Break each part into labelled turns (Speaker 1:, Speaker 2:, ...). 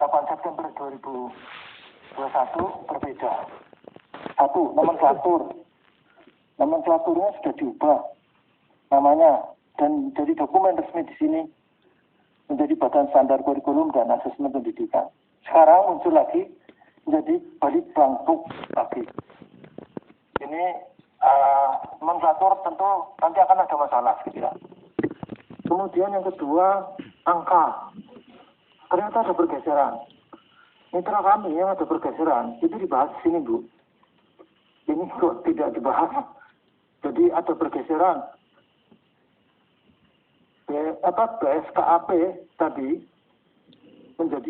Speaker 1: 8 September 2021 berbeda. Satu, nomenklaturnya sudah diubah namanya dan jadi dokumen resmi di sini menjadi Badan Standar Kurikulum dan Asesmen Pendidikan. Sekarang muncul lagi menjadi Balitbangkes lagi. Ini nomenklatur tentu nanti akan ada masalah gitu ya. Kemudian yang kedua, angka. Ternyata ada pergeseran. Mitra kami yang ada pergeseran, itu dibahas di sini, Bu. Ini kok tidak dibahas. Jadi ada pergeseran. BSKAP tadi menjadi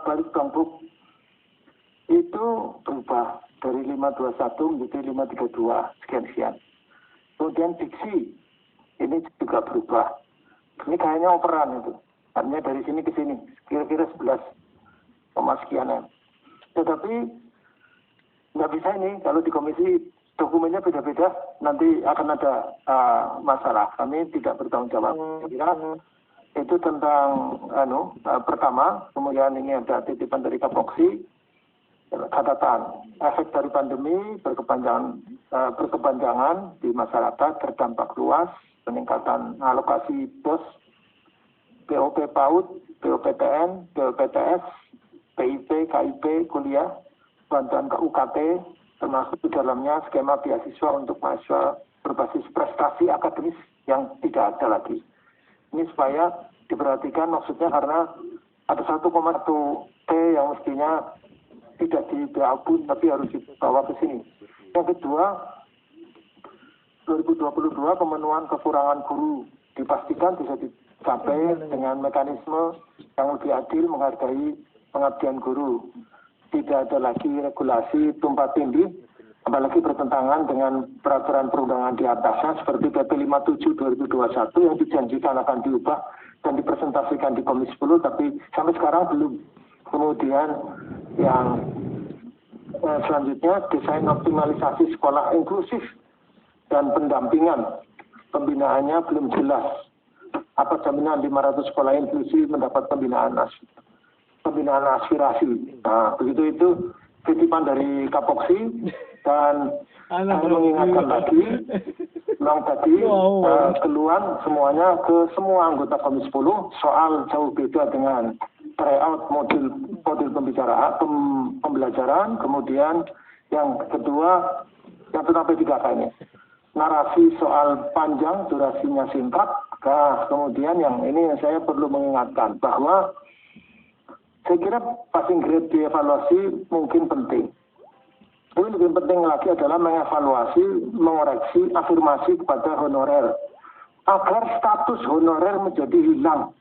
Speaker 1: Balitbangkes itu berubah dari 521 menjadi 532 sekian. Kemudian diksi ini juga berubah. Ini kayaknya operan itu. Artinya dari sini ke sini, kira-kira 11 sekian. Tetapi nggak bisa ini, kalau di komisi dokumennya beda-beda, nanti akan ada masalah. Kami tidak bertanggung jawab. Kira itu tentang pertama, kemudian ini ada titipan dari Kapoksi, catatan efek dari pandemi berkepanjangan di masyarakat, terdampak luas, peningkatan alokasi BOS, BOP PAUD, BOPTN, BOPTS, PIP, KIP, kuliah, bantuan ke UKT, termasuk di dalamnya skema beasiswa untuk mahasiswa berbasis prestasi akademis yang tidak ada lagi. Ini supaya diperhatikan maksudnya karena ada 1,1 T yang mestinya tidak di BAU tapi harus dibawa ke sini. Yang kedua, 2022 pemenuhan kekurangan guru dipastikan bisa dicapai dengan mekanisme yang lebih adil menghargai pengabdian guru. Tidak ada lagi regulasi tumpang tindih, apalagi bertentangan dengan peraturan perundangan di atasnya seperti PP 57 2021 yang dijanjikan akan diubah dan dipresentasikan di Komisi 10, tapi sampai sekarang belum. Kemudian yang selanjutnya desain optimalisasi sekolah inklusif dan pendampingan pembinaannya belum jelas. Apa jaminan 500 sekolah inklusi mendapat pembinaan aspirasi. Nah, begitu itu titipan dari Kapoksi dan saya mengingatkan lagi, memang tadi keluhan semuanya ke semua anggota Komisi 10 soal jauh beda dengan tryout modul pembelajaran, kemudian yang kedua yang tetapi 3K ini. Narasi soal panjang, durasinya singkat. Nah, kemudian yang ini saya perlu mengingatkan bahwa saya kira passing grade dievaluasi mungkin penting. Tapi lebih penting lagi adalah mengevaluasi, mengoreksi, afirmasi kepada honorer. Agar status honorer menjadi hilang.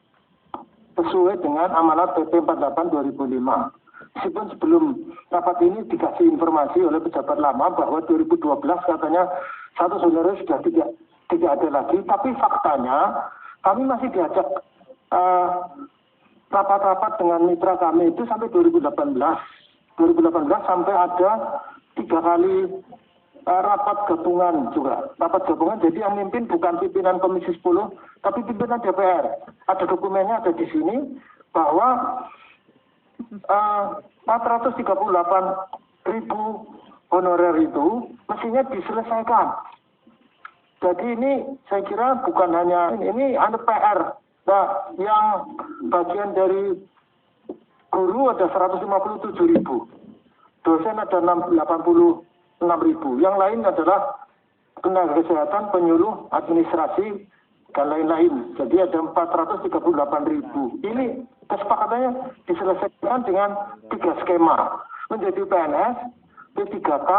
Speaker 1: Sesuai dengan amanat PP 48 2005. Meskipun sebelum rapat ini dikasih informasi oleh pejabat lama bahwa 2012 katanya status honorer sudah tidak ada lagi, tapi faktanya kami masih diajak rapat-rapat dengan mitra kami itu sampai 2018 sampai ada 3 kali rapat gabungan juga. Rapat gabungan jadi yang mimpin bukan pimpinan Komisi 10 tapi pimpinan DPR. Ada dokumennya ada di sini bahwa 438.000 honorer itu mestinya diselesaikan. Jadi ini saya kira bukan hanya ini ada PR. Nah, yang bagian dari guru ada 157.000. Dosen ada 86.000. Yang lain adalah tenaga kesehatan, penyuluh, administrasi, dan lain-lain. Jadi ada 438.000. Ini kesepakatannya diselesaikan dengan 3 skema. Menjadi PNS, P3K,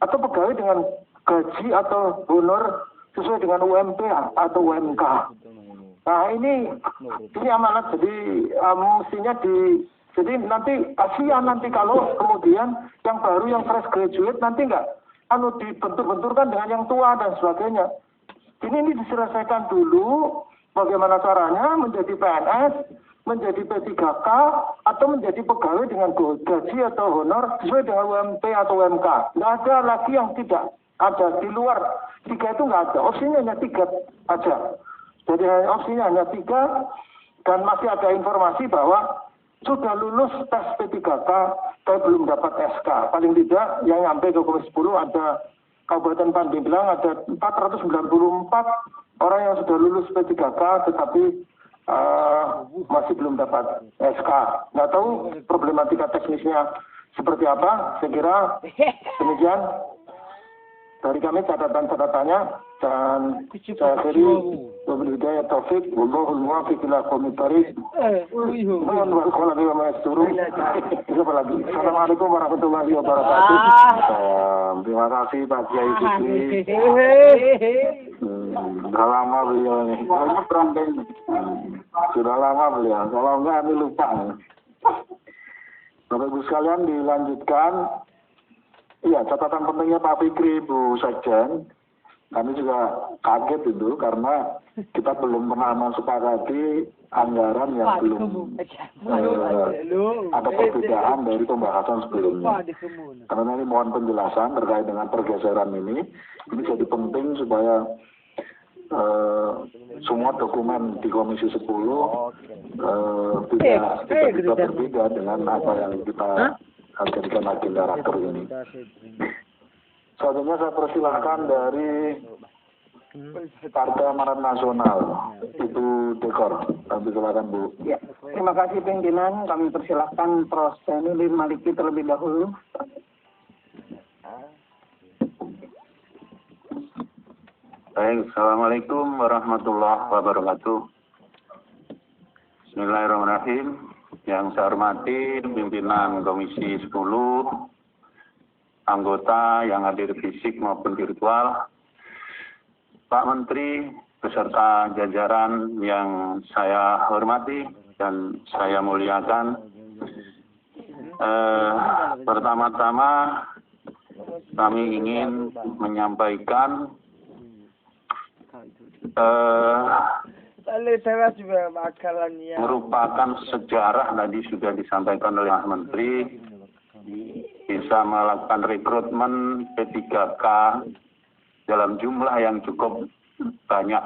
Speaker 1: atau pegawai dengan gaji atau honor sesuai dengan UMP atau UMK. Nah ini amanat, jadi mestinya jadi nanti kasihan nanti kalau kemudian yang baru yang fresh graduate nanti nggak dibentur-benturkan dengan yang tua dan sebagainya. Ini diselesaikan dulu bagaimana caranya menjadi PNS, menjadi P3K, atau menjadi pegawai dengan gaji atau honor sesuai dengan UMP atau UMK. Nggak ada lagi yang tidak ada di luar 3 itu nggak ada. Opsinya hanya 3 aja. Jadi opsinya hanya 3 dan masih ada informasi bahwa sudah lulus tes P3K tapi belum dapat SK. Paling tidak yang nyampe ke Komisi 10 ada Kabupaten Pandeglang ada 494 orang yang sudah lulus P3K tetapi masih belum dapat SK. Nggak tahu problematika teknisnya seperti apa. Saya kira demikian dari kami catatan-catatannya, dan saya akhiri wabillahi hidayah taufik wallahul muwaffiq ila aqwamit thoriq. Mohon maaf kalau ada yang masuk. Siapa lagi? Assalamualaikum warahmatullahi wabarakatuh. Terima kasih Pak Kiai Fikri. Sudah lama beliau nih. Banyak perantaian. Sudah lama beliau. Kalau enggak ini lupa. Bapak Ibu sekalian, dilanjutkan. Iya, catatan pentingnya Pak Fikri, Bu Sekjen. Kami juga kaget itu karena kita belum pernah mensepakati anggaran yang belum ada perbedaan dari pembahasan sebelumnya. Karena ini mohon penjelasan terkait dengan pergeseran ini. Ini jadi penting supaya semua dokumen di Komisi 10 tidak berbeda dengan apa yang kita jadikan agenda raker ini. Selanjutnya saya persilahkan dari Partai Amanat Nasional, Ibu Dekor. Kami silakan Bu.
Speaker 2: Ya, terima kasih pimpinan. Kami persilahkan Prof. Zainuddin Maliki terlebih dahulu.
Speaker 3: Baik, Assalamualaikum warahmatullahi wabarakatuh. Bismillahirrahmanirrahim. Yang saya hormati pimpinan Komisi 10, anggota yang hadir fisik maupun virtual, Pak Menteri beserta jajaran yang saya hormati dan saya muliakan. Pertama-tama kami ingin menyampaikan merupakan sejarah tadi sudah disampaikan oleh Pak Menteri, bisa melakukan rekrutmen P3K dalam jumlah yang cukup banyak.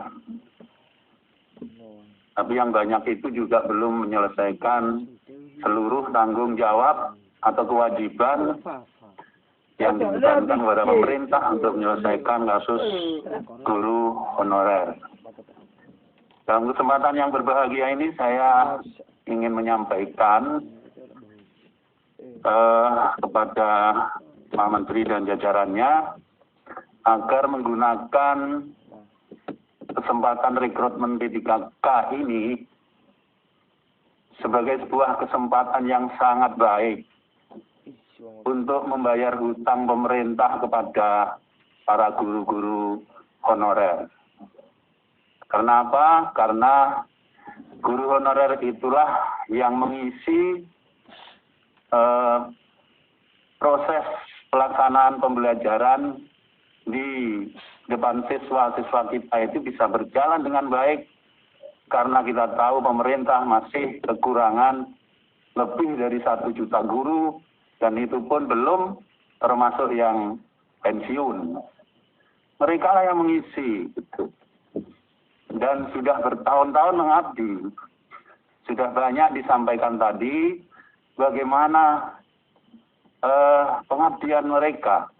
Speaker 3: Tapi yang banyak itu juga belum menyelesaikan seluruh tanggung jawab atau kewajiban yang dibebankan kepada pemerintah untuk menyelesaikan kasus guru honorer. Dalam kesempatan yang berbahagia ini saya ingin menyampaikan kepada Pak Menteri dan jajarannya agar menggunakan kesempatan rekrutmen P3K ini sebagai sebuah kesempatan yang sangat baik untuk membayar hutang pemerintah kepada para guru-guru honorer. Karena apa? Karena guru honorer itulah yang mengisi proses pelaksanaan pembelajaran di depan siswa-siswa kita itu bisa berjalan dengan baik, karena kita tahu pemerintah masih kekurangan lebih dari 1 juta guru, dan itu pun belum termasuk yang pensiun. Mereka lah yang mengisi gitu. Dan sudah bertahun-tahun mengabdi. Sudah banyak disampaikan tadi bagaimana pengabdian mereka.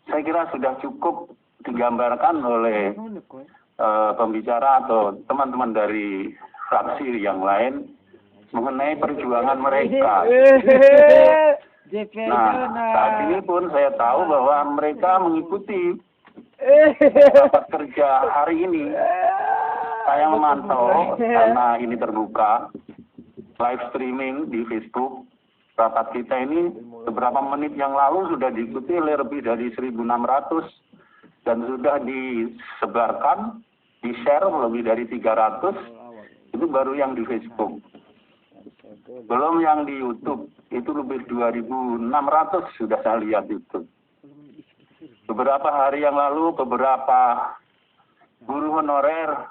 Speaker 3: Saya kira sudah cukup digambarkan oleh pembicara atau teman-teman dari fraksi yang lain mengenai perjuangan mereka. Nah, saat ini pun saya tahu bahwa mereka mengikuti rapat kerja hari ini. Saya memantau karena ini terbuka live streaming di Facebook. Rapat kita ini beberapa menit yang lalu sudah diikuti oleh lebih dari 1.600 dan sudah disebarkan, di-share lebih dari 300. Itu baru yang di Facebook. Belum yang di YouTube, itu lebih 2.600 sudah saya lihat itu. Beberapa hari yang lalu, beberapa guru honorer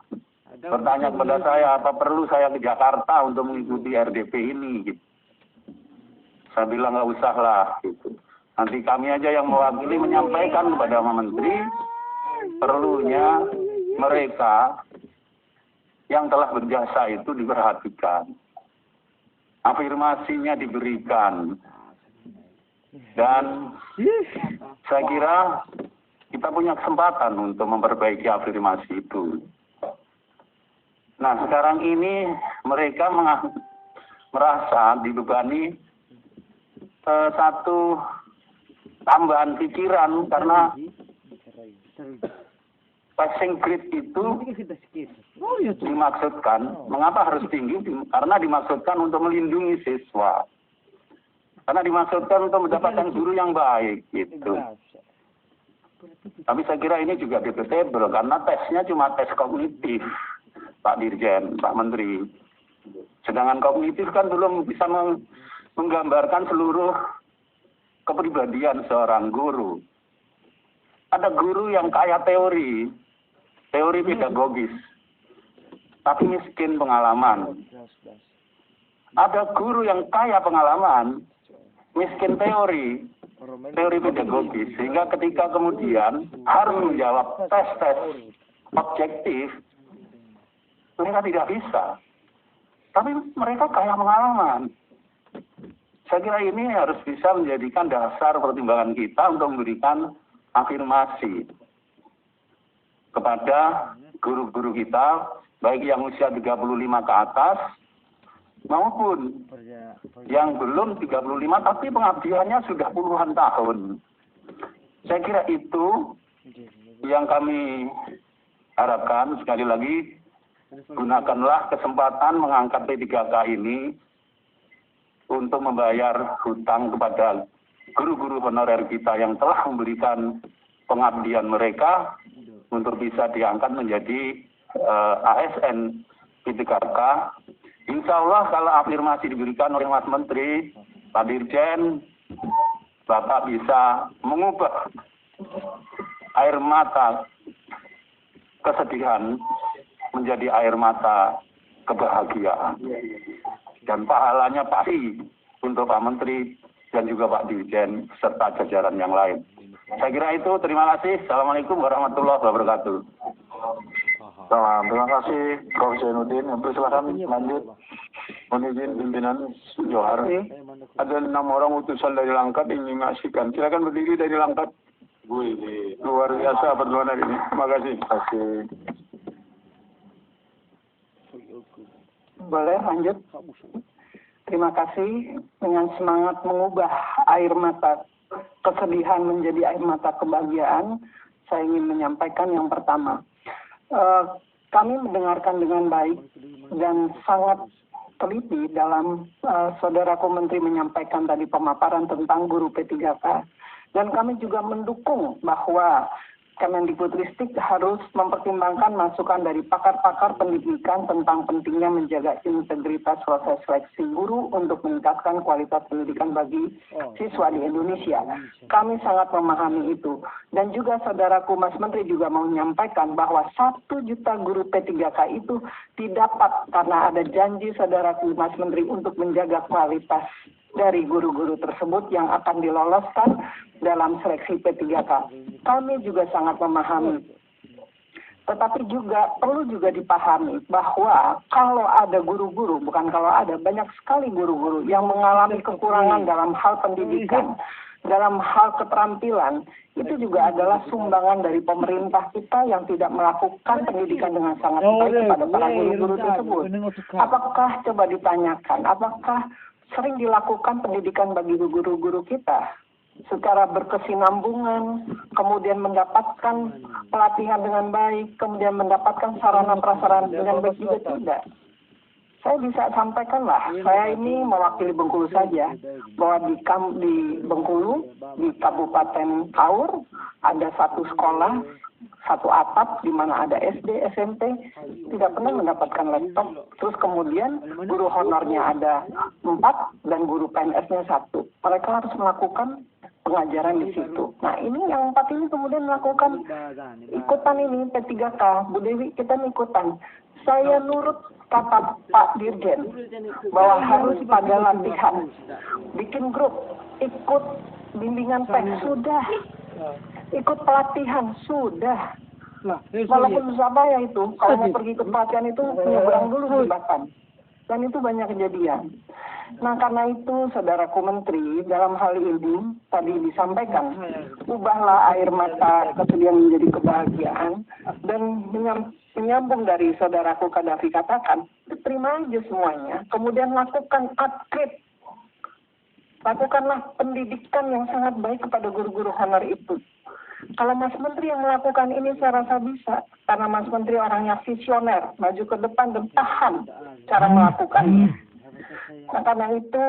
Speaker 3: bertanya kepada saya, apa perlu saya ke Jakarta untuk mengikuti RDP ini? Gitu. Saya bilang nggak usah lah. Gitu. Nanti kami aja yang mewakili menyampaikan kepada Pak Menteri, perlunya mereka yang telah berjasa itu diperhatikan. afirmasinya diberikan. Dan saya kira kita punya kesempatan untuk memperbaiki afirmasi itu. Nah, sekarang ini mereka merasa dibebani satu tambahan pikiran karena passing grade itu dimaksudkan, mengapa harus tinggi? Karena dimaksudkan untuk melindungi siswa. Karena dimaksudkan untuk mendapatkan guru yang baik, gitu. Tapi saya kira ini juga debatable, karena tesnya cuma tes kognitif, Pak Dirjen, Pak Menteri. Sedangkan kognitif kan belum bisa menggambarkan seluruh kepribadian seorang guru. Ada guru yang kaya teori pedagogis, tapi miskin pengalaman. Ada guru yang kaya pengalaman, miskin teori pedagogis, sehingga ketika kemudian harus menjawab tes-tes objektif, mereka tidak bisa. Tapi mereka kaya pengalaman. Saya kira ini harus bisa menjadikan dasar pertimbangan kita untuk memberikan afirmasi kepada guru-guru kita, baik yang usia 35 ke atas, maupun yang belum 35 tapi pengabdiannya sudah puluhan tahun. Saya kira itu yang kami harapkan. Sekali lagi, gunakanlah kesempatan mengangkat P3K ini untuk membayar hutang kepada guru-guru honorer kita yang telah memberikan pengabdian mereka untuk bisa diangkat menjadi ASN P3K. Insya Allah kalau afirmasi diberikan oleh Mas Menteri, Pak Dirjen, Bapak bisa mengubah air mata kesedihan menjadi air mata kebahagiaan. Dan pahalanya pasti untuk Pak Menteri dan juga Pak Dirjen serta jajaran yang lain. Saya kira itu. Terima kasih. Assalamualaikum warahmatullahi wabarakatuh.
Speaker 1: Salam. Terima kasih Prof. Zainuddin. Silakan lanjut. Mohon izin pimpinan Johar. Ada 6 orang utusan dari Langkat ingin menyaksikan. Silakan berdiri dari Langkat. Luar biasa pertemuan hari ini. Terima kasih.
Speaker 2: Boleh lanjut? Terima kasih. Dengan semangat mengubah air mata kesedihan menjadi air mata kebahagiaan, saya ingin menyampaikan yang pertama. Kami mendengarkan dengan baik dan sangat teliti dalam saudaraku Menteri menyampaikan tadi pemaparan tentang guru P3K. Dan kami juga mendukung bahwa Kemendikbudristek harus mempertimbangkan masukan dari pakar-pakar pendidikan tentang pentingnya menjaga integritas proses seleksi guru untuk meningkatkan kualitas pendidikan bagi siswa di Indonesia. Kami sangat memahami itu. Dan juga saudaraku Mas Menteri juga mau menyampaikan bahwa 1 juta guru P3K itu didapat karena ada janji saudaraku Mas Menteri untuk menjaga kualitas dari guru-guru tersebut yang akan diloloskan dalam seleksi P3K. Kami juga sangat memahami. Tetapi juga perlu juga dipahami bahwa kalau ada guru-guru, bukan kalau ada, banyak sekali guru-guru yang mengalami kekurangan dalam hal pendidikan, dalam hal keterampilan, itu juga adalah sumbangan dari pemerintah kita yang tidak melakukan pendidikan dengan sangat baik kepada para guru-guru tersebut. Apakah, coba ditanyakan, apakah sering dilakukan pendidikan bagi guru-guru kita secara berkesinambungan, kemudian mendapatkan pelatihan dengan baik, kemudian mendapatkan sarana prasarana dengan baik juga tidak. Saya bisa sampaikanlah, saya ini mewakili Bengkulu saja, bahwa di Bengkulu, di Kabupaten Kaur, ada 1 sekolah, 1 atap di mana ada SD, SMP, tidak pernah mendapatkan laptop. Terus kemudian guru honornya ada 4 dan guru PNS-nya 1. Mereka harus melakukan pengajaran di situ. Nah, ini yang 4 ini kemudian melakukan ikutan ini P3K. Bu Dewi, kita ikutan. Saya nurut kata Pak Dirjen bahwa harus pada latihan, bikin grup, ikut bimbingan teks sudah, ikut pelatihan sudah. Walaupun susah bayar itu, kalau mau pergi ke pelatihan itu nyebrang dulu bahkan. Dan itu banyak kejadian. Nah, karena itu, Saudaraku Menteri, dalam hal ini tadi disampaikan, ubahlah air mata kesedihan menjadi kebahagiaan, dan menyambung dari Saudaraku Kadafi katakan, terima aja semuanya, kemudian lakukan upgrade. Lakukanlah pendidikan yang sangat baik kepada guru-guru honor itu. Kalau Mas Menteri yang melakukan ini saya rasa bisa, karena Mas Menteri orangnya visioner, maju ke depan dan paham cara melakukannya. Nah, karena itu,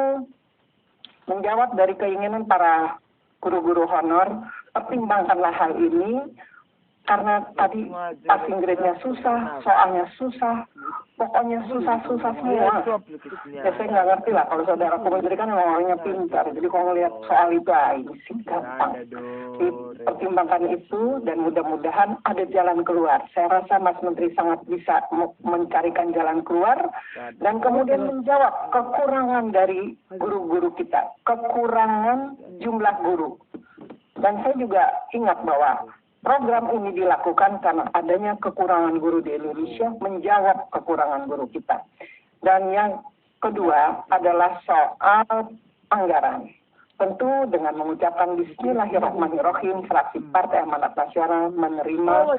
Speaker 2: menjawab dari keinginan para guru-guru honor, pertimbangkanlah hal ini, karena tadi passing grade-nya susah, soalnya susah, pokoknya susah-susah semua. Ya saya nggak ngerti lah, kalau saudara Menteri kan memang orangnya pintar, jadi kalau ngelihat soal itu, ini sih gampang. Pertimbangkan itu, dan mudah-mudahan ada jalan keluar. Saya rasa Mas Menteri sangat bisa mencarikan jalan keluar, dan kemudian menjawab kekurangan dari guru-guru kita, kekurangan jumlah guru. Dan saya juga ingat bahwa program ini dilakukan karena adanya kekurangan guru di Indonesia, menjawab kekurangan guru kita. Dan yang kedua adalah soal anggaran. Tentu dengan mengucapkan Bismillahirrahmanirrahim, fraksi Partai Amanat Nasional menerima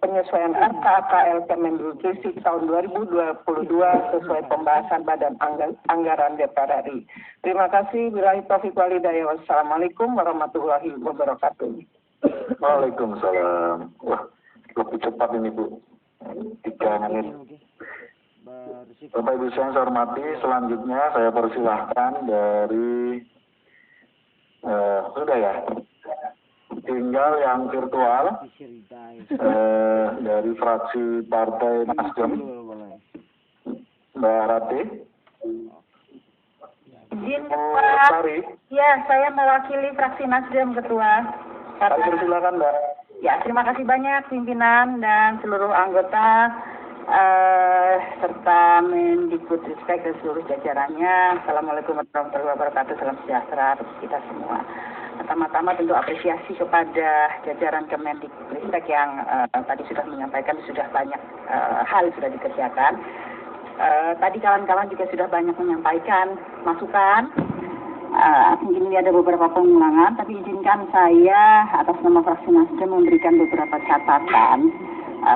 Speaker 2: penyesuaian RKKL Kemendikbud tahun 2022 sesuai pembahasan Badan Anggaran DPR RI. Terima kasih. Billahi taufiq wal hidayah. Wassalamualaikum warahmatullahi wabarakatuh.
Speaker 3: Waalaikumsalam. Wah, lebih cepat ini Bu. 3 menit. Bapak Ibu yang saya hormati, selanjutnya saya persilahkan dari sudah ya. Tinggal yang virtual dari fraksi Partai Nasdem, Mbak Rati.
Speaker 4: Izin Ketua.
Speaker 3: Sari.
Speaker 4: Ya, saya mewakili fraksi Nasdem, Ketua.
Speaker 3: Silakan Mbak.
Speaker 4: Ya, terima kasih banyak pimpinan dan seluruh anggota serta Mendikbudristek dan seluruh jajarannya. Assalamualaikum warahmatullahi wabarakatuh. Salam sejahtera untuk kita semua. Pertama-tama tentu apresiasi kepada jajaran Kemendikbudristek yang tadi sudah menyampaikan sudah banyak hal sudah dikerjakan. Tadi kawan-kawan juga sudah banyak menyampaikan masukan. Mungkin ini ada beberapa pengulangan, tapi izinkan saya atas nama fraksi Nasdem memberikan beberapa catatan,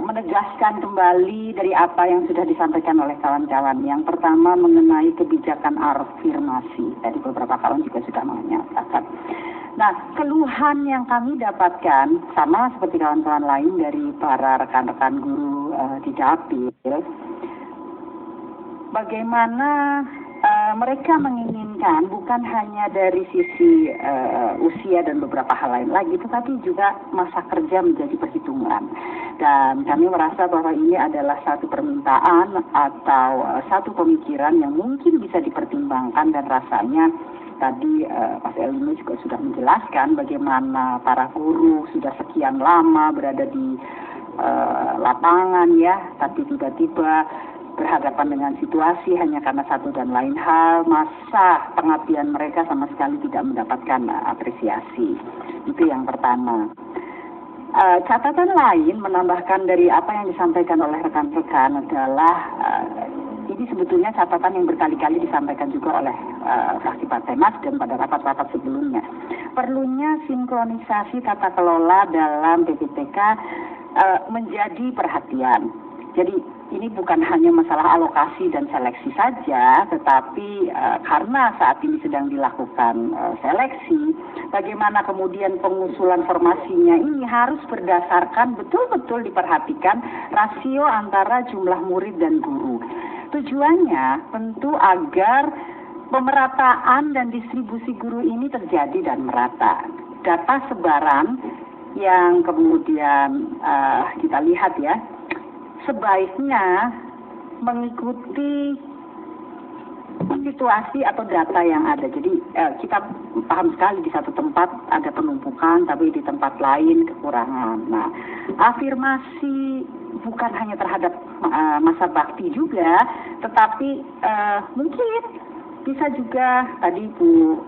Speaker 4: menegaskan kembali dari apa yang sudah disampaikan oleh kawan-kawan. Yang pertama mengenai kebijakan afirmasi, tadi beberapa kawan juga sudah menyatakan. Nah, keluhan yang kami dapatkan sama seperti kawan-kawan lain dari para rekan-rekan guru di Dapil, bagaimana mereka menginginkan bukan hanya dari sisi usia dan beberapa hal lain lagi, tetapi juga masa kerja menjadi perhitungan. Dan kami merasa bahwa ini adalah satu permintaan atau satu pemikiran yang mungkin bisa dipertimbangkan, dan rasanya tadi Mas Elino juga sudah menjelaskan bagaimana para guru sudah sekian lama berada di lapangan ya, tapi tiba-tiba berhadapan dengan situasi hanya karena satu dan lain hal, masa pengabdian mereka sama sekali tidak mendapatkan apresiasi. Itu yang pertama. Catatan lain menambahkan dari apa yang disampaikan oleh rekan-rekan adalah ini sebetulnya catatan yang berkali-kali disampaikan juga oleh fraksi Partai Nasdem pada rapat-rapat sebelumnya. Perlunya sinkronisasi tata kelola dalam BPPK menjadi perhatian. Jadi ini bukan hanya masalah alokasi dan seleksi saja, tetapi karena saat ini sedang dilakukan seleksi, bagaimana kemudian pengusulan formasinya ini harus berdasarkan betul-betul diperhatikan rasio antara jumlah murid dan guru. Tujuannya tentu agar pemerataan dan distribusi guru ini terjadi dan merata. Data sebaran yang kemudian kita lihat ya, sebaiknya mengikuti situasi atau data yang ada. Jadi kita paham sekali di satu tempat ada penumpukan, tapi di tempat lain kekurangan. Nah, afirmasi bukan hanya terhadap masa bakti juga, tetapi mungkin bisa juga tadi Bu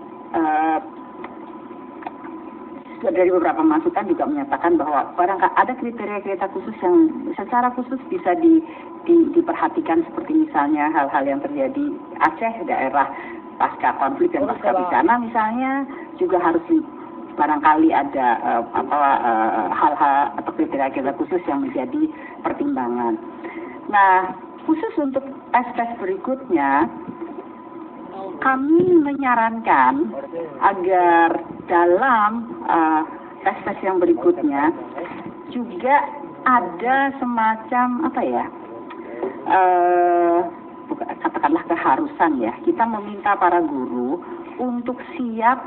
Speaker 4: dari beberapa masukan juga menyatakan bahwa barangkali ada kriteria-kriteria khusus yang secara khusus bisa diperhatikan, seperti misalnya hal-hal yang terjadi Aceh, daerah pasca konflik dan pasca bencana misalnya, juga harus barangkali ada hal-hal atau kriteria-kriteria khusus yang menjadi pertimbangan. Nah, khusus untuk tes-tes berikutnya, kami menyarankan agar dalam tes-tes yang berikutnya juga ada semacam katakanlah keharusan ya, kita meminta para guru untuk siap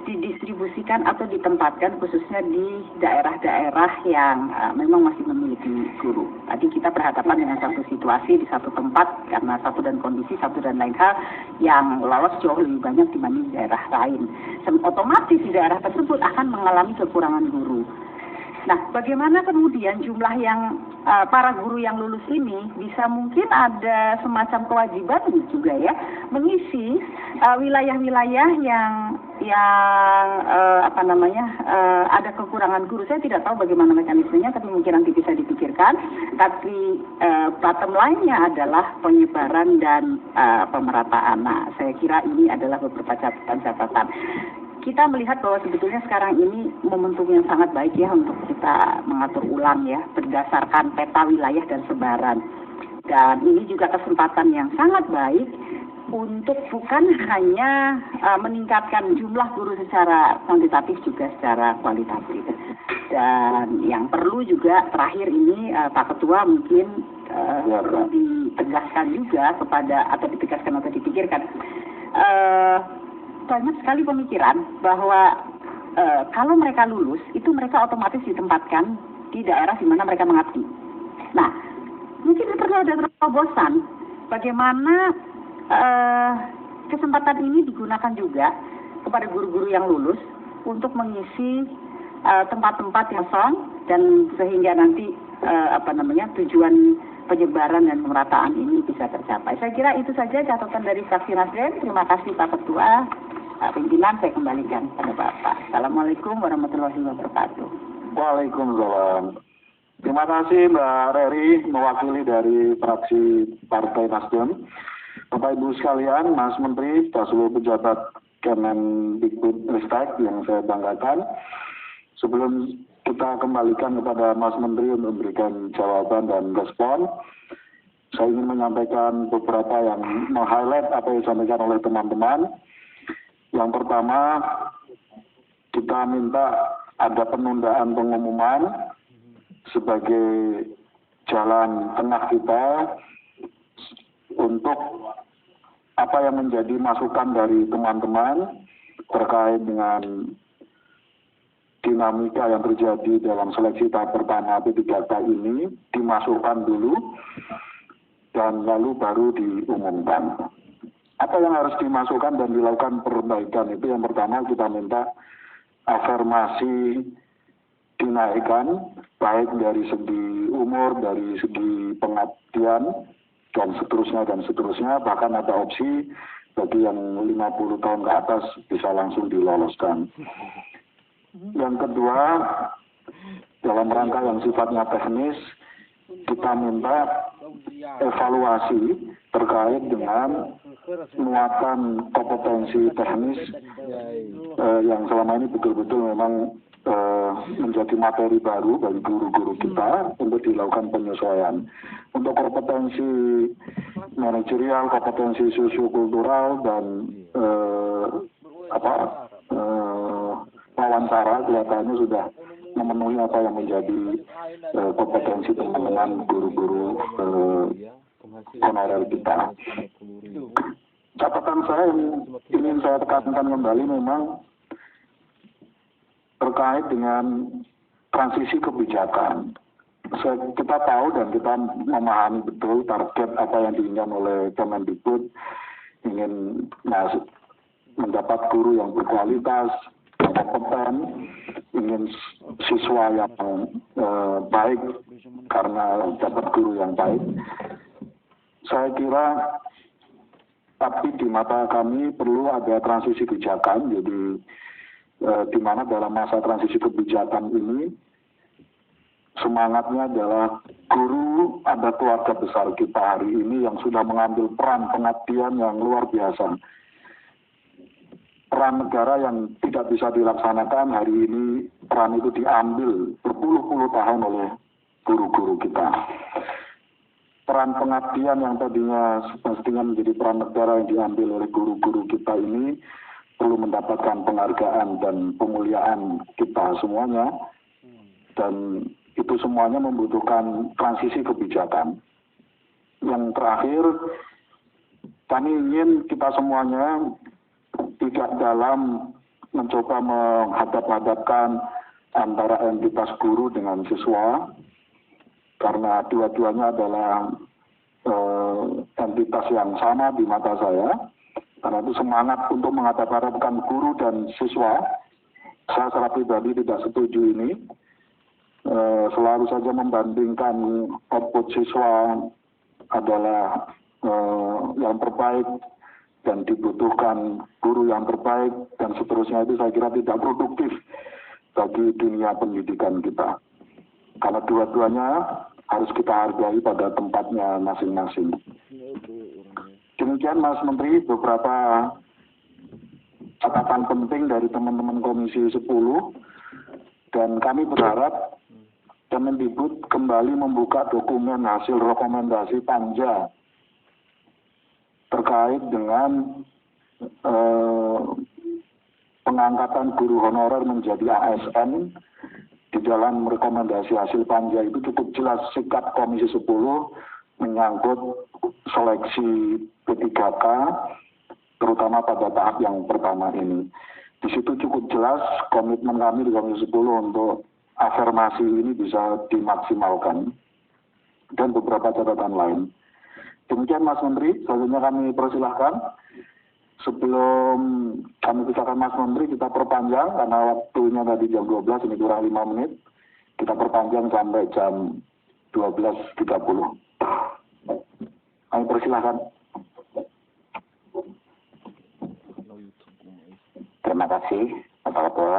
Speaker 4: didistribusikan atau ditempatkan khususnya di daerah-daerah yang memang masih memiliki guru. Tadi kita berhadapan dengan satu situasi di satu tempat karena satu dan kondisi satu dan lain hal yang lolos jauh lebih banyak dibanding daerah lain. Otomatis di daerah tersebut akan mengalami kekurangan guru. Nah, bagaimana kemudian jumlah yang para guru yang lulus ini bisa mungkin ada semacam kewajiban juga ya mengisi wilayah-wilayah yang ada kekurangan guru. Saya tidak tahu bagaimana mekanismenya, tapi mungkin nanti bisa dipikirkan. Tapi bottom line-nya adalah penyebaran dan pemerataan. Nah, saya kira ini adalah beberapa catatan. Kita melihat bahwa sebetulnya sekarang ini momentum yang sangat baik ya untuk kita mengatur ulang ya berdasarkan peta wilayah dan sebaran. Dan ini juga kesempatan yang sangat baik untuk bukan hanya meningkatkan jumlah guru secara kuantitatif juga secara kualitatif. Dan yang perlu juga terakhir ini Pak Ketua mungkin ditegaskan juga kepada atau dipikirkan banyak sekali pemikiran bahwa kalau mereka lulus itu mereka otomatis ditempatkan di daerah di mana mereka mengabdi. Nah, mungkin perlu ada terobosan bagaimana kesempatan ini digunakan juga kepada guru-guru yang lulus untuk mengisi tempat-tempat yang kosong dan sehingga nanti tujuan penyebaran dan pemerataan ini bisa tercapai. Saya kira itu saja catatan dari fraksi Nasdem. Terima kasih Pak Ketua. Pimpinan saya kembalikan pada Bapak. Assalamualaikum warahmatullahi wabarakatuh.
Speaker 3: Waalaikumsalam. Terima kasih Mbak Reri mewakili dari fraksi Partai Nasdem. Bapak Ibu sekalian, Mas Menteri, seluruh pejabat Kemendikbudristek yang saya banggakan. Sebelum kita kembalikan kepada Mas Menteri untuk memberikan jawaban dan respon, saya ingin menyampaikan beberapa yang meng-highlight apa yang disampaikan oleh teman-teman. Yang pertama, kita minta ada penundaan pengumuman sebagai jalan tengah kita untuk apa yang menjadi masukan dari teman-teman terkait dengan dinamika yang terjadi dalam seleksi tahap pertama P3K ini dimasukkan dulu dan lalu baru diumumkan. Apa yang harus dimasukkan dan dilakukan perbaikan itu yang pertama kita minta afirmasi dinaikkan baik dari segi umur, dari segi pengabdian dan seterusnya, bahkan ada opsi bagi yang 50 tahun ke atas bisa langsung diloloskan. Yang kedua, dalam rangka yang sifatnya teknis, kita minta evaluasi terkait dengan muatan kompetensi teknis yang selama ini betul-betul memang menjadi materi baru bagi guru-guru kita untuk dilakukan penyesuaian. Untuk kompetensi manajerial, kompetensi sosiokultural dan wawancara kelihatannya sudah memenuhi apa yang menjadi kompetensi teman-teman guru-guru honorer kita. Catatan saya yang ingin saya tekankan kembali memang terkait dengan transisi kebijakan. Kita tahu dan kita memahami betul target apa yang diinginkan oleh Kemendikbud, ingin mendapat guru yang berkualitas, yang kompeten, ingin siswa yang baik karena dapat guru yang baik. Saya kira tapi di mata kami perlu ada transisi kebijakan, jadi
Speaker 1: di mana dalam masa transisi kebijakan ini semangatnya adalah guru ada keluarga besar kita hari ini yang sudah mengambil peran pengabdian yang luar biasa. Peran negara yang tidak bisa dilaksanakan hari ini, peran itu diambil berpuluh-puluh tahun oleh guru-guru kita. Peran pengabdian yang tadinya semestinya menjadi peran negara yang diambil oleh guru-guru kita ini perlu mendapatkan penghargaan dan pemuliaan kita semuanya. Dan itu semuanya membutuhkan transisi kebijakan. Yang terakhir, kami ingin kita semuanya tidak dalam mencoba menghadap-hadapkan antara entitas guru dengan siswa, karena dua-duanya adalah entitas yang sama di mata saya. Karena itu semangat untuk menghadap-hadapkan guru dan siswa, saya secara pribadi tidak setuju ini. Selalu saja membandingkan output siswa adalah yang terbaik dan dibutuhkan guru yang terbaik dan seterusnya, itu saya kira tidak produktif bagi dunia pendidikan kita. Karena dua-duanya harus kita hargai pada tempatnya masing-masing. Demikian Mas Menteri, beberapa catatan penting dari teman-teman Komisi 10, dan kami berharap Kemendikbud kembali membuka dokumen hasil rekomendasi Panja terkait dengan pengangkatan guru honorer menjadi ASN. Di dalam rekomendasi hasil Panja itu cukup jelas sikap Komisi 10 menyangkut seleksi P3K, terutama pada tahap yang pertama ini. Di situ cukup jelas komitmen kami di Komisi 10 untuk afirmasi ini bisa dimaksimalkan, dan beberapa catatan lain. Demikian Mas Menteri, selanjutnya kami persilahkan. Sebelum kami pisahkan Mas Menteri, kita perpanjang karena waktunya tadi jam 12, ini kurang 5 menit. Kita perpanjang sampai jam 12.30. Kami persilahkan.
Speaker 3: Terima kasih, Bapak Ketua.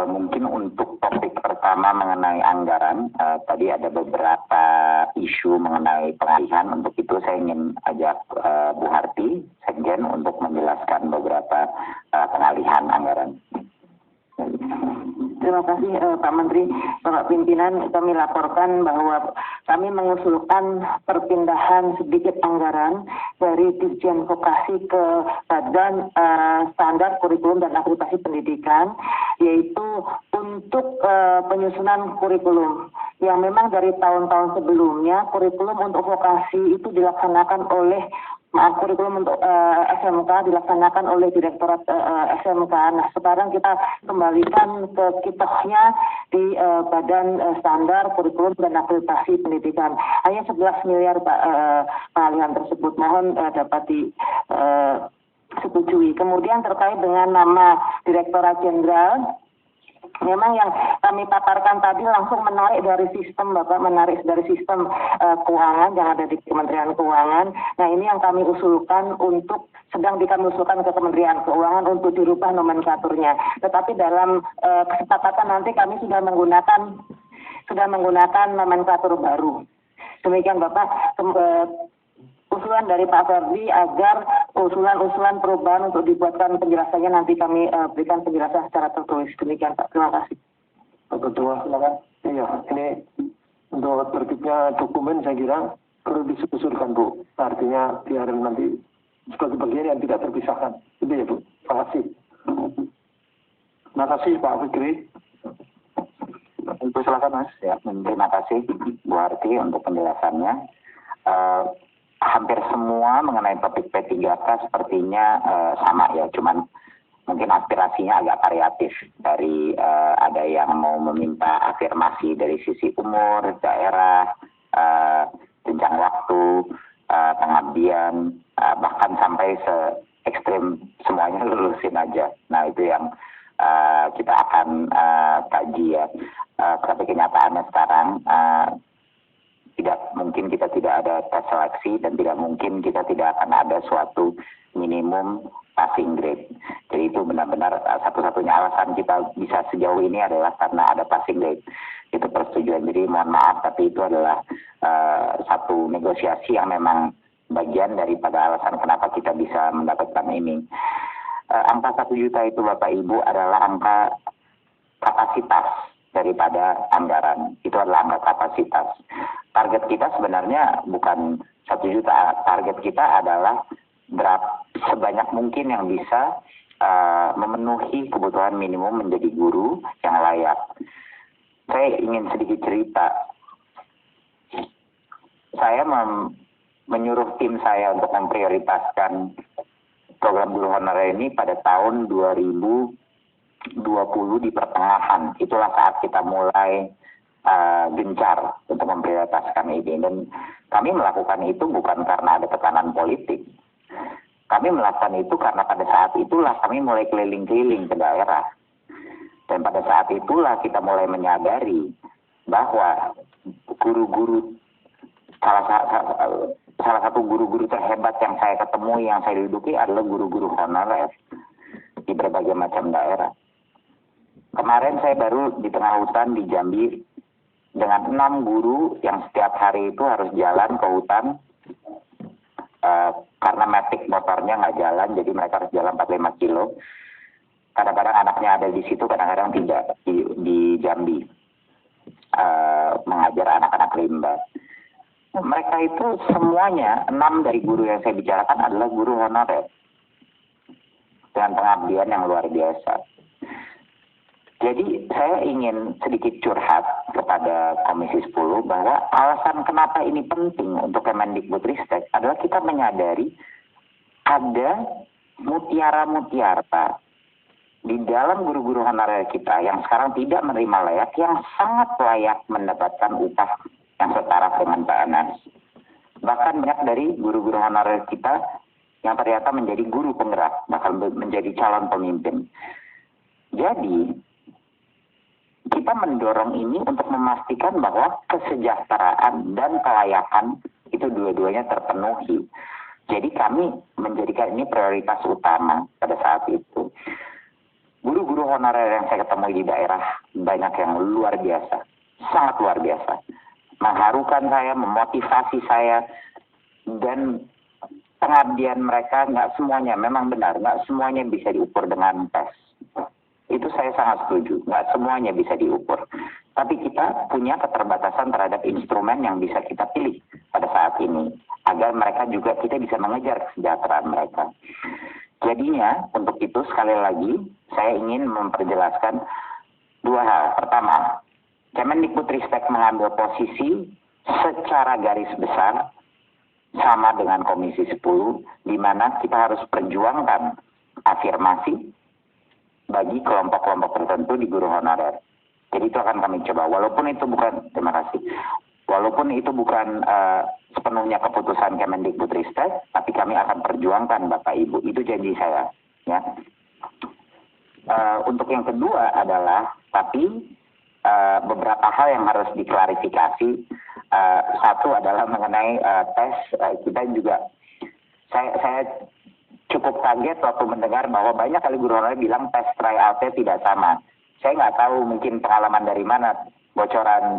Speaker 3: Mungkin untuk topik pertama mengenai anggaran, tadi ada beberapa isu mengenai pengalihan. Untuk itu saya ingin ajak Bu Harti, Sekjen, untuk menjelaskan beberapa pengalihan anggaran.
Speaker 5: Terima kasih Pak Menteri. Bapak Pimpinan, kami laporkan bahwa kami mengusulkan perpindahan sedikit anggaran dari Dirjen Vokasi ke Badan Standar Kurikulum dan Akreditasi Pendidikan, yaitu untuk penyusunan kurikulum. Yang memang dari tahun-tahun sebelumnya kurikulum untuk vokasi itu dilaksanakan oleh kurikulum untuk SMK dilaksanakan oleh Direktorat SMK. Nah, sekarang kita kembalikan ke kitahnya di Badan Standar Kurikulum dan Akreditasi Pendidikan. Hanya 11 miliar Pak pengalihan tersebut. Mohon dapat disetujui. Kemudian terkait dengan nama Direktorat Jenderal, memang yang kami paparkan tadi langsung menarik dari sistem, Bapak, menarik dari sistem keuangan yang ada di Kementerian Keuangan. Nah, ini yang kami usulkan untuk, kami usulkan ke Kementerian Keuangan untuk dirubah nomenklaturnya. Tetapi dalam kesepakatan nanti kami sudah menggunakan nomenklatur baru. Demikian Bapak, usulan dari Pak Ferdi agar usulan-usulan perubahan untuk dibuatkan penjelasannya nanti kami berikan penjelasan secara tertulis. Demikian Pak, terima kasih.
Speaker 1: Pak Ketua, silakan. Iya, ini untuk tertibnya dokumen saya kira perlu disusulkan Bu. Artinya biar nanti sebagai bagian yang tidak terpisahkan. Itu ya Bu. Terima kasih. Terima kasih Pak Fikri.
Speaker 3: Untuk silakan Mas. Ya, terima kasih Bu Harti untuk penjelasannya. Hampir semua mengenai topik P3K sepertinya sama ya, cuman mungkin aspirasinya agak variatif. Dari ada yang mau meminta afirmasi dari sisi umur, daerah, jenjang waktu, pengabdian, bahkan sampai se-ekstrim semuanya lulusin aja. Nah, itu yang kita akan kaji ya. Tapi kenyataannya sekarang tidak mungkin kita tidak ada tes seleksi dan tidak mungkin kita tidak akan ada suatu minimum passing grade.
Speaker 6: Jadi itu benar-benar satu-satunya alasan kita bisa sejauh ini adalah karena ada passing grade. Itu persetujuan. Jadi mohon maaf, tapi itu adalah satu negosiasi yang memang bagian daripada alasan kenapa kita bisa mendapatkan ini. Angka 1 juta itu Bapak Ibu adalah angka kapasitas daripada anggaran. Itu adalah angka kapasitas. Target kita sebenarnya bukan 1 juta. Target kita adalah sebanyak mungkin yang bisa memenuhi kebutuhan minimum menjadi guru yang layak. Saya ingin sedikit cerita. Saya menyuruh tim saya untuk memprioritaskan program guru honorer ini pada tahun 2020 di pertengahan. Itulah saat kita mulai gencar untuk memprioritaskan ini. Dan kami melakukan itu bukan karena ada tekanan politik. Kami melakukan itu karena pada saat itulah kami mulai keliling-keliling ke daerah. Dan pada saat itulah kita mulai menyadari bahwa guru-guru, salah satu guru-guru terhebat yang saya ketemu, yang saya duduki adalah guru-guru honorer di berbagai macam daerah. Kemarin saya baru di tengah hutan di Jambi dengan 6 guru yang setiap hari itu harus jalan ke hutan karena matic motornya nggak jalan, jadi mereka harus jalan 45 kilo. Kadang-kadang anaknya ada di situ, kadang-kadang tidak di Jambi mengajar anak-anak rimba. Mereka itu semuanya 6 dari guru yang saya bicarakan adalah guru honorer dengan pengabdian yang luar biasa. Jadi saya ingin sedikit curhat kepada Komisi 10 bahwa alasan kenapa ini penting untuk Kemendikbudristek adalah kita menyadari ada mutiara-mutiara di dalam guru-guru honorer kita yang sekarang tidak menerima layak, yang sangat layak mendapatkan upah yang setara dengan PNS. Bahkan banyak dari guru-guru honorer kita yang ternyata menjadi guru penggerak, bahkan menjadi calon pemimpin. Jadi, kita mendorong ini untuk memastikan bahwa kesejahteraan dan kelayakan itu dua-duanya terpenuhi. Jadi kami menjadikan ini prioritas utama pada saat itu. Guru-guru honorer yang saya ketemu di daerah banyak yang luar biasa, sangat luar biasa. Mengharukan saya, memotivasi saya, dan pengabdian mereka nggak semuanya, memang benar, nggak semuanya bisa diukur dengan tes. Itu saya sangat setuju, nggak semuanya bisa diukur. Tapi kita punya keterbatasan terhadap instrumen yang bisa kita pilih pada saat ini, agar mereka juga kita bisa mengejar kesejahteraan mereka. Jadinya, untuk itu sekali lagi, saya ingin memperjelaskan 2 hal. Pertama, Kemendikbudristek mengambil posisi secara garis besar sama dengan Komisi 10, di mana kita harus perjuangkan afirmasi bagi kelompok-kelompok tertentu di guru honorer. Jadi itu akan kami coba, walaupun itu bukan, terima kasih, walaupun itu bukan sepenuhnya keputusan Kemendikbudristek, tapi kami akan perjuangkan Bapak Ibu, itu janji saya. Ya. Untuk yang kedua adalah, tapi beberapa hal yang harus diklarifikasi. Satu adalah mengenai tes. Kita juga, saya cukup kaget waktu mendengar bahwa banyak kali guru honorer bilang tes tryout-nya tidak sama. Saya nggak tahu mungkin pengalaman dari mana bocoran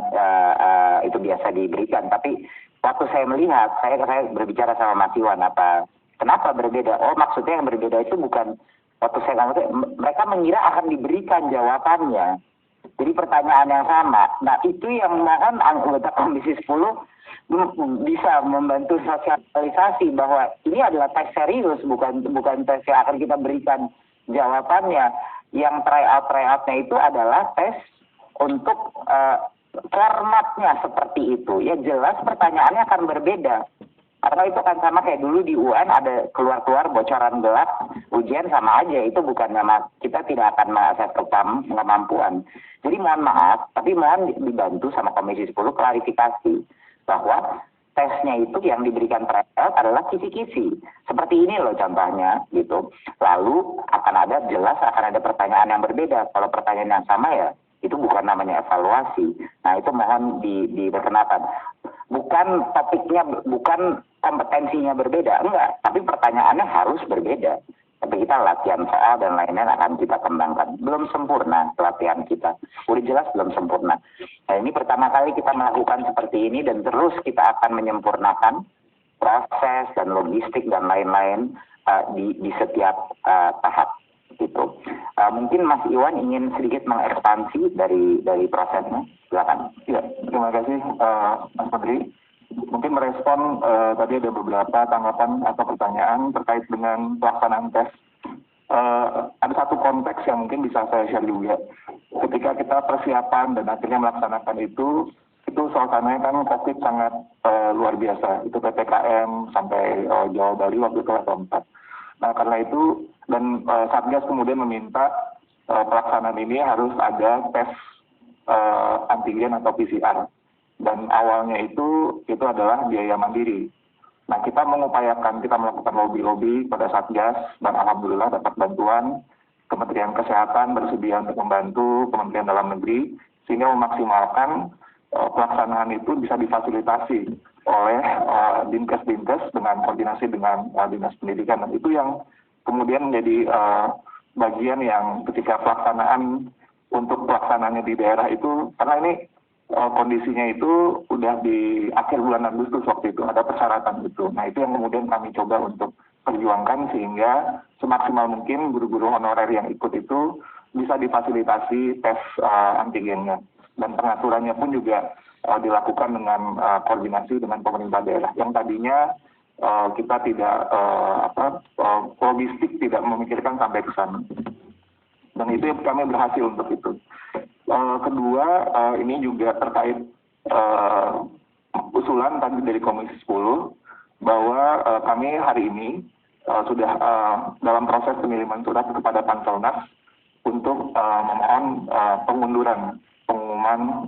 Speaker 6: itu biasa diberikan. Tapi waktu saya melihat, saya berbicara sama Mas Iwan, kenapa berbeda? Oh, maksudnya yang berbeda itu bukan waktu saya ngomong, mereka mengira akan diberikan jawabannya. Jadi pertanyaan yang sama. Nah, itu yang mohon anggota Komisi 10 bisa membantu sosialisasi bahwa ini adalah tes serius, bukan tes yang akan kita berikan jawabannya. Yang tryout-tryoutnya itu adalah tes untuk formatnya seperti itu. Ya jelas pertanyaannya akan berbeda. Karena itu kan sama kayak dulu di UN ada keluar-keluar bocoran gelap, ujian sama aja. Itu bukannya kita tidak akan mengakses kemampuan. Jadi mohon maaf, tapi mohon dibantu sama Komisi 10 klarifikasi bahwa tesnya itu yang diberikan tryout adalah kisi-kisi. Seperti ini loh contohnya gitu. Lalu akan ada pertanyaan yang berbeda. Kalau pertanyaan yang sama ya itu bukan namanya evaluasi. Nah itu mohon diperkenalkan. Bukan topiknya, bukan kompetensinya berbeda, enggak. Tapi pertanyaannya harus berbeda. Tapi kita latihan soal dan lain-lain akan kita kembangkan. Belum sempurna pelatihan kita. Udah jelas belum sempurna. Nah, ini pertama kali kita melakukan seperti ini dan terus kita akan menyempurnakan proses dan logistik dan lain-lain di setiap tahap. Gitu. Mungkin Mas Iwan ingin sedikit mengekspansi dari prosesnya. Silakan.
Speaker 3: Ya, terima kasih Mas Menteri. Mungkin merespon tadi ada beberapa tanggapan atau pertanyaan terkait dengan pelaksanaan tes. Ada satu konteks yang mungkin bisa saya share juga. Ketika kita persiapan dan akhirnya melaksanakan itu suasananya kan COVID sangat luar biasa. Itu PPKM sampai Jawa Bali waktu itu level 4. Nah, karena itu dan Satgas kemudian meminta pelaksanaan ini harus ada tes antigen atau PCR. Dan awalnya itu adalah biaya mandiri. Nah, kita mengupayakan, kita melakukan lobby-lobby pada Satgas, dan alhamdulillah dapat bantuan. Kementerian Kesehatan bersedia untuk membantu Kementerian Dalam Negeri, sehingga memaksimalkan pelaksanaan itu bisa difasilitasi oleh Dinkes dengan koordinasi dengan Dinas Pendidikan. Dan itu yang kemudian menjadi bagian yang ketika untuk pelaksanaannya di daerah itu, karena ini kondisinya itu udah di akhir bulan Agustus waktu itu, ada persyaratan itu. Nah, itu yang kemudian kami coba untuk perjuangkan sehingga semaksimal mungkin guru-guru honorer yang ikut itu bisa difasilitasi tes antigennya. Dan pengaturannya pun juga dilakukan dengan koordinasi dengan pemerintah daerah. Yang tadinya kita tidak, logistik tidak memikirkan sampai ke sana. Dan itu kami berhasil untuk itu. Kedua, ini juga terkait usulan tadi dari Komisi 10 bahwa kami hari ini sudah dalam proses pengiriman surat kepada Panselnas untuk memohon pengunduran pengumuman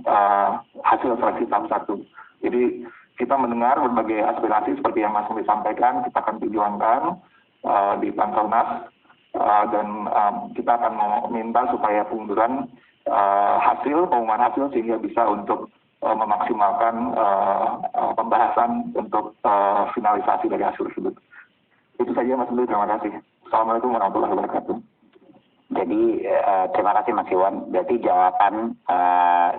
Speaker 3: hasil seleksi tahap 1. Jadi kita mendengar berbagai aspirasi seperti yang Mas Menteri sampaikan, kita akan perjuangkan di Panselnas dan kita akan meminta supaya pengunduran pengumuman hasil sehingga bisa untuk memaksimalkan pembahasan untuk finalisasi dari hasil tersebut. Itu saja Mas Menteri, terima kasih. Assalamualaikum warahmatullahi wabarakatuh.
Speaker 6: Jadi terima kasih Mas Iwan. Berarti jawaban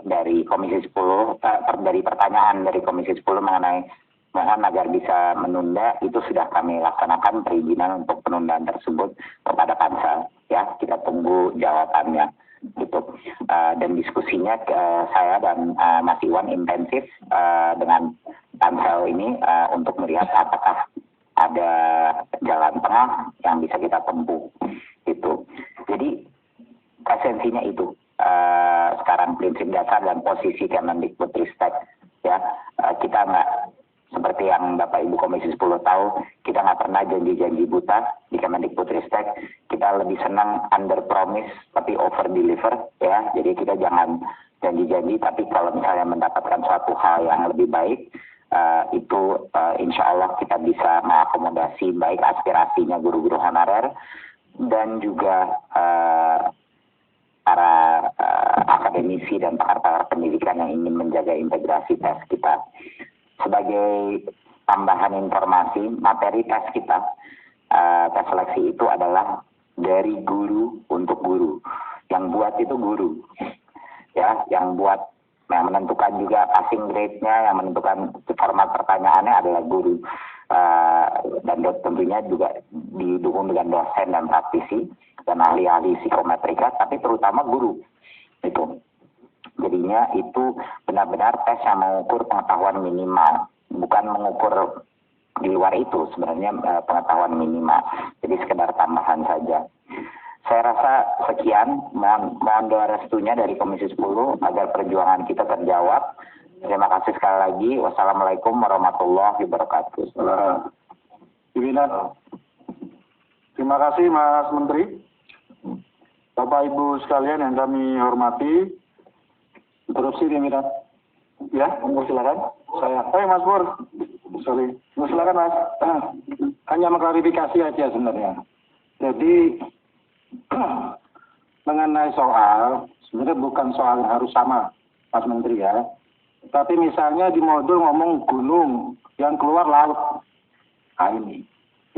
Speaker 6: dari Komisi 10, dari pertanyaan dari Komisi 10 mengenai mohon agar bisa menunda, itu sudah kami laksanakan perizinan untuk penundaan tersebut kepada Pansel. Ya, kita tunggu jawabannya. Gitu. Dan diskusinya saya dan Mas Iwan intensif dengan Pansel ini untuk melihat apakah ada jalan tengah yang bisa kita tempuh. Gitu. Jadi esensinya itu sekarang prinsip dasar dan posisi Kemendikbudristek. Ya, kita nggak seperti yang Bapak Ibu Komisi 10 tahu, kita nggak pernah janji-janji buta di Kemendikbudristek. Kita lebih senang under promise tapi over deliver, ya. Jadi kita jangan janji-janji, tapi kalau misalnya mendapatkan suatu hal yang lebih baik, itu insya Allah kita bisa mengakomodasi baik aspirasinya guru-guru honorer dan juga para akademisi dan pakar-pakar pendidikan yang ingin menjaga integrasi tes kita. Sebagai tambahan informasi, materi tes kita, tes seleksi itu adalah dari guru untuk guru. Yang buat itu guru. Ya, yang menentukan juga passing grade-nya, yang menentukan format pertanyaannya adalah guru. Dan tentunya juga didukung dengan dosen dan praktisi dan ahli-ahli psikometrika, tapi terutama guru. Itu. Jadinya itu benar-benar tes yang mengukur pengetahuan minimal, bukan mengukur di luar itu sebenarnya pengetahuan minimal. Jadi sekedar tambahan saja. Saya rasa sekian, mohon doa restunya dari Komisi 10 agar perjuangan kita terjawab. Terima kasih sekali lagi. Wassalamualaikum warahmatullahi wabarakatuh.
Speaker 3: Terima kasih Mas Menteri. Bapak Ibu sekalian yang kami hormati, interupsi nih Mirat. Ya, silakan. Mas Pur. Sorry. Silakan Mas. Hanya mengklarifikasi aja sebenarnya. Jadi mengenai soal, sebenarnya bukan soal yang harus sama, Mas Menteri ya. Tapi misalnya di modul ngomong gunung, yang keluar laut. Nah ini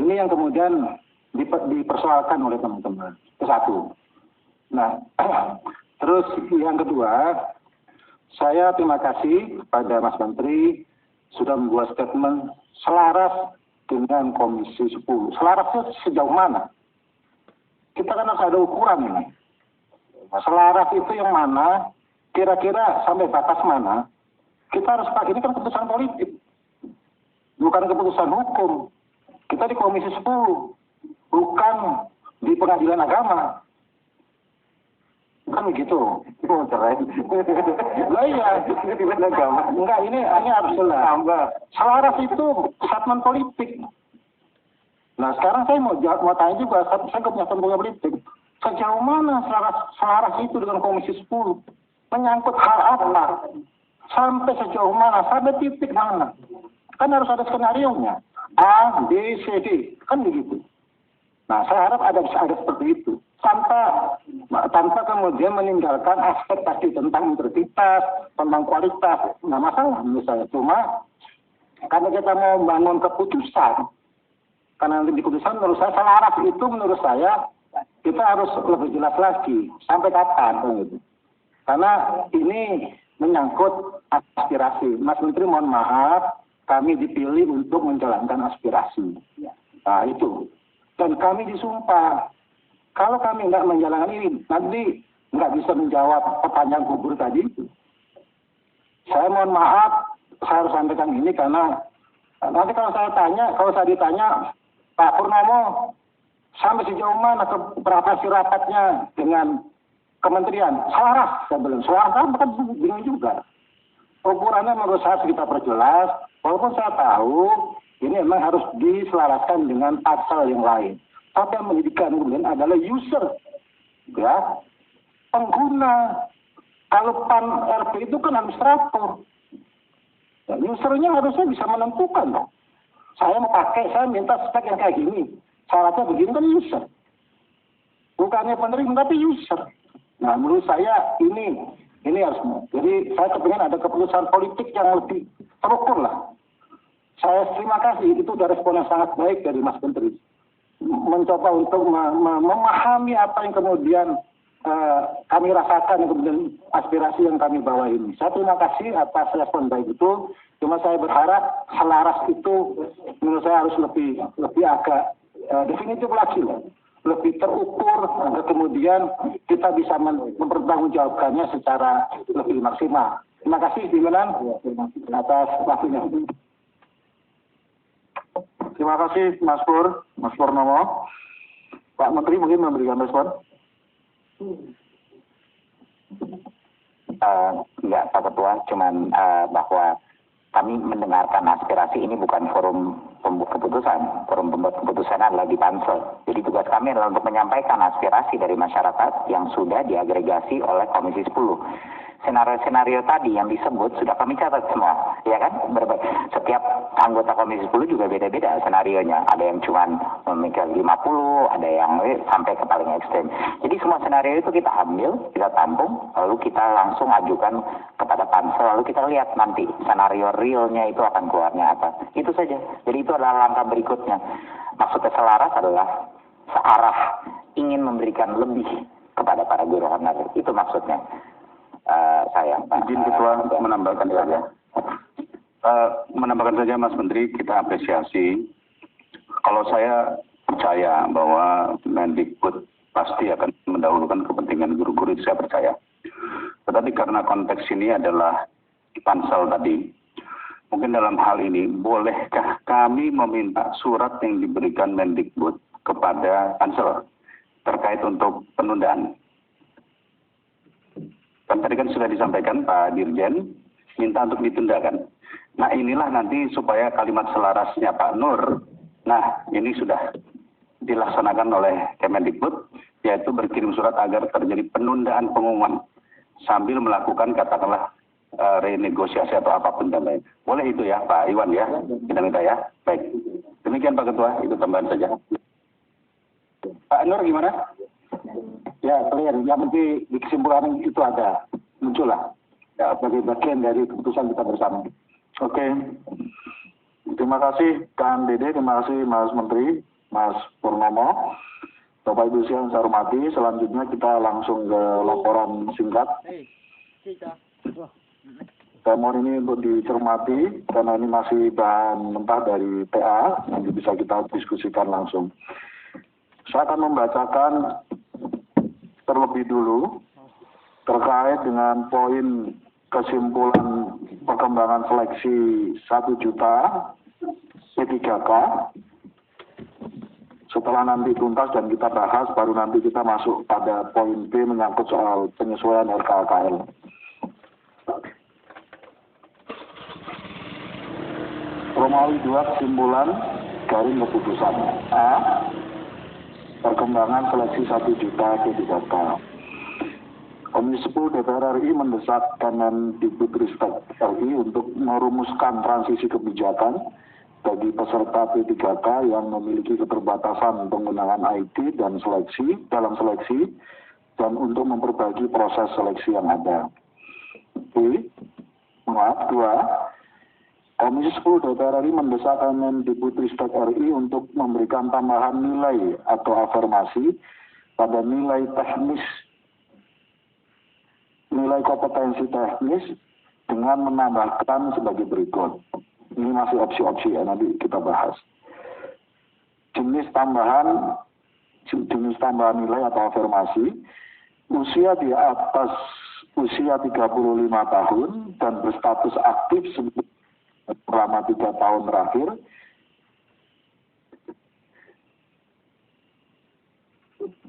Speaker 3: yang kemudian
Speaker 1: dipersoalkan oleh teman-teman. Itu satu. Nah, terus yang kedua, saya terima kasih kepada Mas Menteri sudah membuat statement selaras dengan Komisi 10. Selarasnya sejauh mana? Kita kan harus ada ukuran ini. Selaras itu yang mana? Kira-kira sampai batas mana? Kita harus pakai, ini kan keputusan politik. Bukan keputusan hukum. Kita di Komisi 10. Bukan di pengadilan agama. Kan begitu. Oh, cerai. Lah iya. Enggak, ini harus jelas. Selaras itu statement politik. Nah, sekarang saya mau tanya juga, saya nggak punya statement politik. Sejauh mana selaras itu dengan Komisi 10? Menyangkut hal apa? Sampai sejauh mana? Sampai titik mana? Kan harus ada skenario-nya. A, B, C, D. Kan begitu. Nah, saya harap ada seperti itu. Tanpa kemudian meninggalkan aspek tadi tentang integritas, tentang kualitas. Nah, masalah menurut saya. Cuma, karena kita mau membangun keputusan, karena nanti di keputusan menurut saya, selaras itu menurut saya, kita harus lebih jelas lagi. Sampai kapan? Gitu. Karena ini menyangkut aspirasi. Mas Menteri, mohon maaf, kami dipilih untuk menjalankan aspirasi. Nah, itu. Dan kami disumpah. Kalau kami nggak menjalankan ini, nanti nggak bisa menjawab pertanyaan gubernur tadi itu. Saya mohon maaf, saya harus sampaikan ini karena nanti kalau saya ditanya, Pak Purnomo, sampai sejauh mana berapa sih rapatnya dengan kementerian? Selaras, saya bilang. Selaras kan bingung juga. Ukurannya menurut saya kita perjelas, walaupun saya tahu ini memang harus diselaraskan dengan pasal yang lain. Tapi yang menjadikan kemudian adalah user, ya, pengguna. Kalau PAN RP itu kan administrator. Ya, usernya harusnya bisa menentukan dong. Saya mau pakai, saya minta spek yang kayak gini. Syaratnya begini kan user. Bukannya penerima, tapi user. Nah, menurut saya ini harus. Jadi saya kepingin ada keputusan politik yang lebih terukur lah. Saya terima kasih, itu udah respon yang sangat baik dari Mas Menteri. Mencoba untuk memahami apa yang kemudian kami rasakan, kemudian aspirasi yang kami bawa ini. Saya terima kasih atas respon baik itu. Cuma saya berharap selaras itu menurut saya harus lebih agak definitif lagi lah. Lebih terukur, agar kemudian kita bisa mempertanggungjawabkannya secara lebih maksimal. Terima kasih pimpinan atas waktunya. Terima kasih Mas Purnomo. Pak Menteri mungkin memberikan respon.
Speaker 6: Enggak, Pak Ketua, cuman bahwa kami mendengarkan aspirasi ini bukan forum pembuat keputusan. Forum pembuat keputusan adalah di Pansel. Jadi tugas kami adalah untuk menyampaikan aspirasi dari masyarakat yang sudah diagregasi oleh Komisi 10. Senario-senario tadi yang disebut sudah kami catat semua, ya kan? Setiap anggota Komisi 10 juga beda-beda senarionya. Ada yang cuma memikir 50, ada yang sampai ke paling ekstrem. Jadi semua senario itu kita ambil, kita tampung, lalu kita langsung ajukan kepada Pansel, lalu kita lihat nanti senario realnya itu akan keluarnya apa. Itu saja. Jadi itu adalah langkah berikutnya. Maksudnya selaras adalah searah, ingin memberikan lebih kepada para guru honorer. Itu maksudnya. Saya
Speaker 3: izin Ketua menambahkan saja. Menambahkan saja Mas Menteri, kita apresiasi. Kalau saya percaya bahwa Mendikbud pasti akan mendahulukan kepentingan guru-guru, itu saya percaya. Tetapi karena konteks ini adalah Pansel tadi, mungkin dalam hal ini bolehkah kami meminta surat yang diberikan Mendikbud kepada Pansel terkait untuk penundaan? Kan tadi kan sudah disampaikan Pak Dirjen minta untuk ditundakan. Nah inilah nanti supaya kalimat selarasnya Pak Nur, nah ini sudah dilaksanakan oleh Kemendikbud, yaitu berkirim surat agar terjadi penundaan pengumuman sambil melakukan katakanlah renegosiasi atau apapun namanya. Boleh itu ya Pak Iwan ya, kita minta ya. Baik, demikian Pak Ketua, itu tambahan saja. Pak Nur gimana? Ya, clear. Yang penting di kesimpulan itu ada, muncullah. Ya, sebagai bagian dari keputusan kita bersama. Oke. Terima kasih Kang Dede, terima kasih Mas Menteri. Mas Purnomo. Bapak Ibu yang saya hormati, selanjutnya kita langsung ke laporan singkat. Saya mohon ini untuk dicermati karena ini masih bahan mentah dari PA, nanti bisa kita diskusikan langsung. Saya akan membacakan terlebih dulu terkait dengan poin kesimpulan perkembangan seleksi 1 juta P3K. Setelah nanti tuntas dan kita bahas, baru nanti kita masuk pada poin B menyangkut soal penyesuaian RKKL. Romawi 2 kesimpulan garing keputusan. A. Perkembangan seleksi 1 juta P3K. Komisi 10 DPR RI mendesak Kemendikbudristek RI untuk merumuskan transisi kebijakan bagi peserta P3K yang memiliki keterbatasan penggunaan IT dan dalam seleksi dan untuk memperbaiki proses seleksi yang ada. B. 2. Komisi 10 DPR RI mendesak Kemendikbudristek RI untuk memberikan tambahan nilai atau afirmasi pada nilai kompetensi teknis dengan menambahkan sebagai berikut. Ini masih opsi-opsi ya, nanti kita bahas. Jenis tambahan nilai atau afirmasi, usia di atas usia 35 tahun dan berstatus aktif selama 3 tahun terakhir,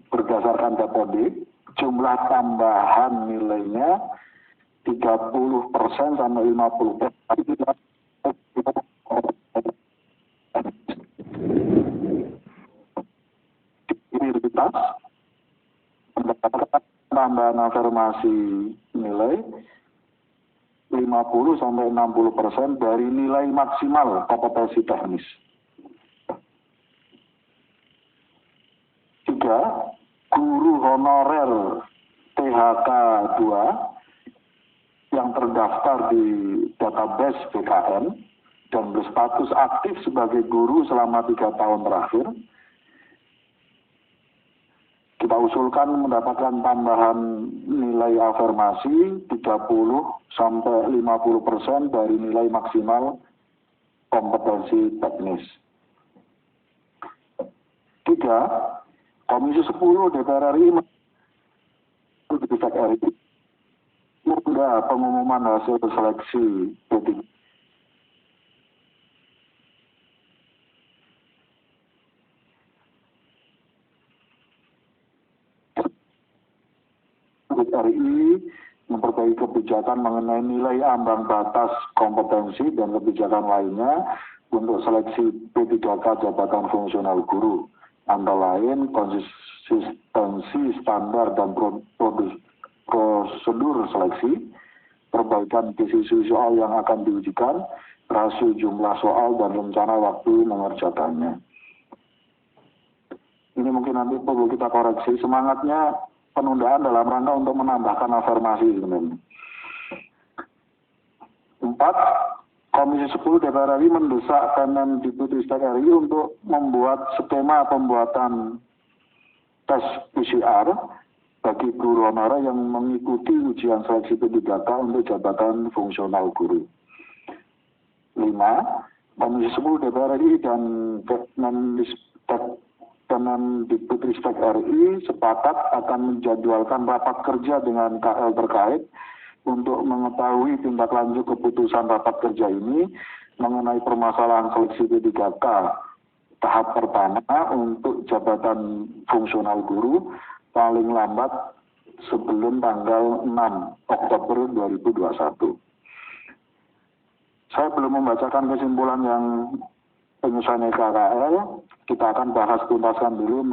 Speaker 3: berdasarkan Dapodik, jumlah tambahan nilainya 30% sampai 50%. Mendapatkan tambahan afirmasi nilai 50 sampai 60% dari nilai maksimal kompetensi teknis. 3. Guru honorer THK 2 yang terdaftar di database BKN dan berstatus aktif sebagai guru selama 3 tahun terakhir, kita usulkan mendapatkan tambahan nilai afirmasi 30 sampai 50% dari nilai maksimal kompetensi teknis. 3. Komisi 10 DPR RI menunda pengumuman hasil seleksi P3K RI memperbaiki kebijakan mengenai nilai ambang batas kompetensi dan kebijakan lainnya untuk seleksi P3K jabatan fungsional guru, antara lain konsistensi standar dan prosedur seleksi, perbaikan desisi soal yang akan diujikan, rasio jumlah soal dan rencana waktu mengerjakannya. Ini mungkin nanti perlu kita koreksi, semangatnya penundaan dalam rangka untuk menambahkan afirmasi sebenarnya. 4. Komisi 10 DPR RI mendesak Kemendikbudristek RI untuk membuat skema pembuatan tes PCR bagi guru honorer yang mengikuti ujian seleksi P3K untuk jabatan fungsional guru. 5. Komisi 10 DPR RI dan Kemendikbudristek RI sepakat akan menjadwalkan rapat kerja dengan KL terkait untuk mengetahui tindak lanjut keputusan rapat kerja ini mengenai permasalahan seleksi P3K tahap pertama untuk jabatan fungsional guru paling lambat sebelum tanggal 6 Oktober 2021. Saya belum membacakan kesimpulan yang penyesuaian RKKL. Kita akan bahas tuntaskan dulu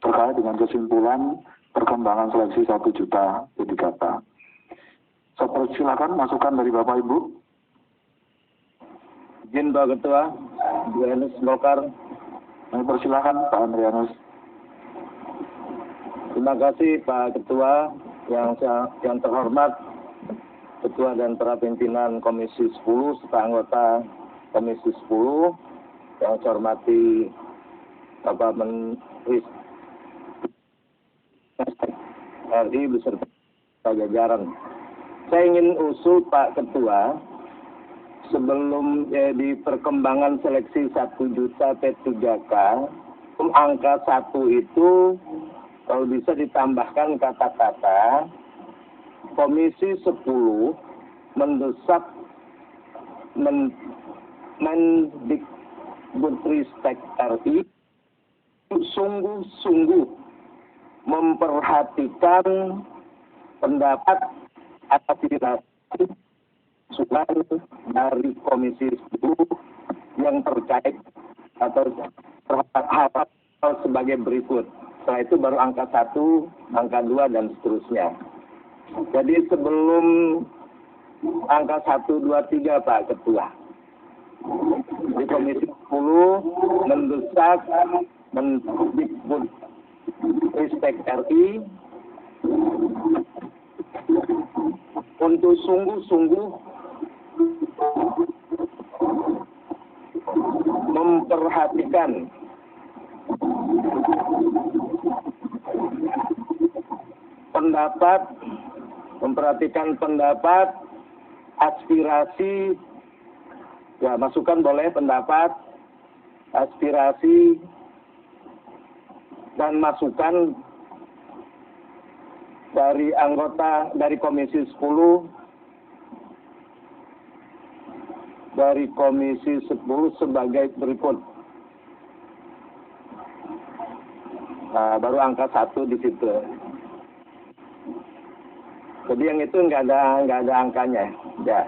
Speaker 3: terkait dengan kesimpulan perkembangan seleksi 1 juta P3K. Saya persilakan masukan dari Bapak Ibu.
Speaker 7: Izin Pak Ketua, Andrianus Golkar.
Speaker 3: Kami persilakan Pak Andrianus.
Speaker 7: Terima kasih Pak Ketua yang terhormat, Ketua dan para pimpinan Komisi 10 serta anggota Komisi 10 yang saya hormati Bapak Menteri RI beserta jajaran. Saya ingin usul Pak Ketua, sebelum di perkembangan seleksi 1 juta P3K, angka 1 itu kalau bisa ditambahkan kata-kata Komisi 10 mendesak Mendikbudristek RI sungguh-sungguh memperhatikan pendapat aspirasi masukan dari Komisi 10 yang terkait atau terhadap hal sebagai berikut. Setelah itu baru angka 1, angka 2, dan seterusnya. Jadi sebelum angka 1, 2, 3 Pak Ketua, di Komisi 10 mendesak Mendikbudristek RI untuk sungguh-sungguh memperhatikan pendapat, aspirasi, ya masukan boleh, pendapat, aspirasi, dan masukan dari anggota dari Komisi 10 sebagai berikut. Nah, baru angka 1 di situ. Jadi yang itu nggak ada angkanya, ya.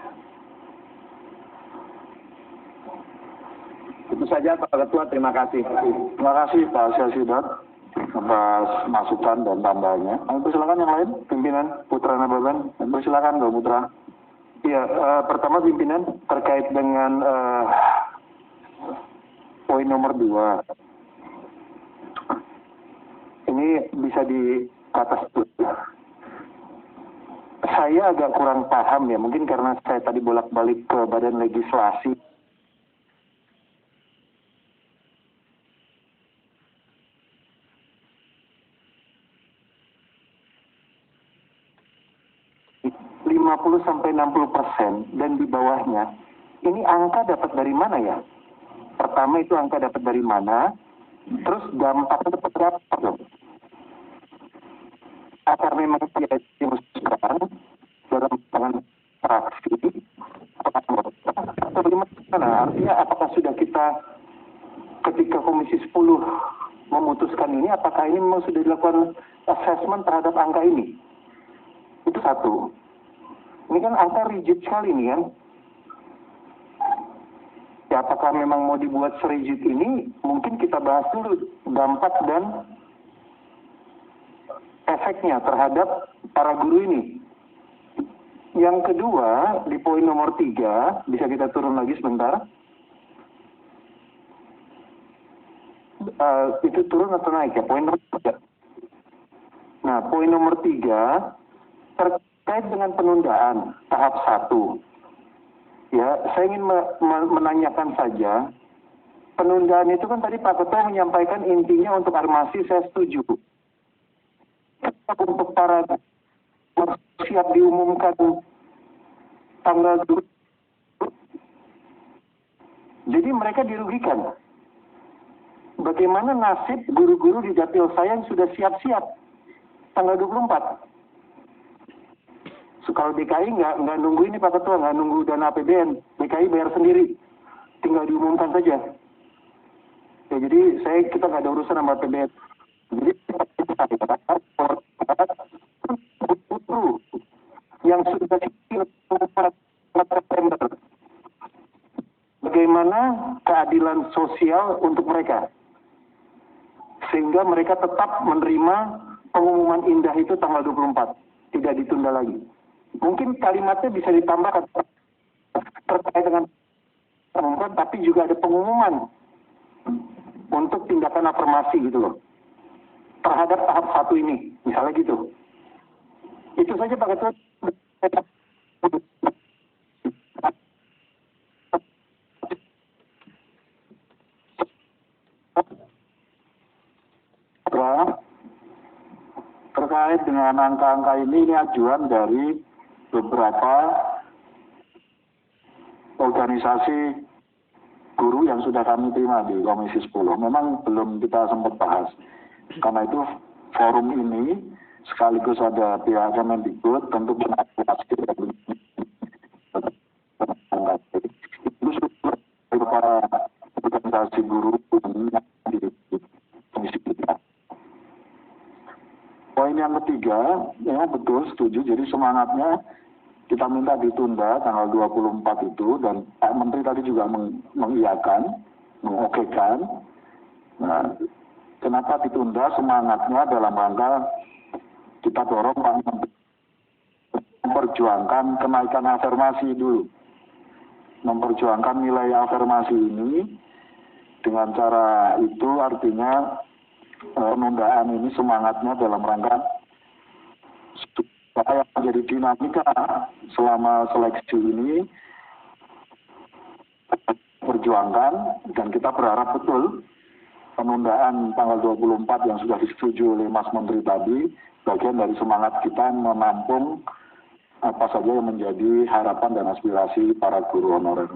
Speaker 7: Itu saja Pak Ketua, terima kasih.
Speaker 3: Terima kasih Pak Syasidat atas masukan dan tambahannya. Persilakan yang lain, pimpinan Putra Nababan. Persilakan Mbak Putra. Iya, pertama pimpinan terkait dengan poin nomor 2. Ini bisa di atas. Saya agak kurang paham ya, mungkin karena saya tadi bolak-balik ke Badan Legislasi. Sampai 60% dan di bawahnya, ini angka dapat dari mana ya? Pertama itu angka dapat dari mana? Terus dampaknya dapat berapa dong? Agar memang tidak dimusnahkan dalam tangan fraksi atau bagaimana? Artinya apakah sudah kita ketika Komisi 10 memutuskan ini, apakah ini memang sudah dilakukan assessment terhadap angka ini? Itu satu. Ini kan angka rigid sekali nih kan. Ya, apakah memang mau dibuat serigid ini? Mungkin kita bahas dulu dampak dan efeknya terhadap para guru ini. Yang kedua, di poin nomor 3, bisa kita turun lagi sebentar. Itu turun atau naik ya? Poin nomor 3. Nah, poin nomor 3, terkait dengan penundaan tahap 1. Ya, saya ingin menanyakan saja, penundaan itu kan tadi Pak Ketua menyampaikan intinya untuk armasi saya setuju. Untuk para siap diumumkan tanggal 2. Jadi mereka dirugikan. Bagaimana nasib guru-guru di dapil saya yang sudah siap-siap tanggal 24? So, kalau DKI nggak nunggu ini Pak Ketua, nggak nunggu dana APBN, DKI bayar sendiri, tinggal diumumkan saja. Ya, jadi kita nggak ada urusan sama APBN. Jadi guru yang sudah September, bagaimana keadilan sosial untuk mereka, sehingga mereka tetap menerima pengumuman indah itu tanggal 24, tidak ditunda lagi. Mungkin kalimatnya bisa ditambahkan terkait dengan pengumuman, tapi juga ada pengumuman untuk tindakan afirmasi gitu loh terhadap tahap 1 ini, misalnya gitu. Itu saja Pak Ketua. terkait dengan angka-angka ini ajuan dari beberapa organisasi guru yang sudah kami terima di Komisi 10. Memang belum kita sempat bahas. Karena itu forum ini sekaligus ada pihak Kemendikbud tentu mengadvokasi itu sudah para organisasi guru di Komisi 3. Poin yang ketiga, memang betul setuju. Jadi semangatnya kita minta ditunda tanggal 24 itu, dan Pak Menteri tadi juga mengiyakan, mengokekan. Nah, kenapa ditunda? Semangatnya dalam rangka kita dorong Pak Menteri memperjuangkan kenaikan afirmasi dulu. Memperjuangkan nilai afirmasi ini, dengan cara itu artinya penundaan ini semangatnya dalam rangka supaya menjadi dinamika selama seleksi ini perjuangkan, dan kita berharap betul penundaan tanggal 24 yang sudah disetujui oleh Mas Menteri tadi bagian dari semangat kita menampung apa saja yang menjadi harapan dan aspirasi para guru honorer.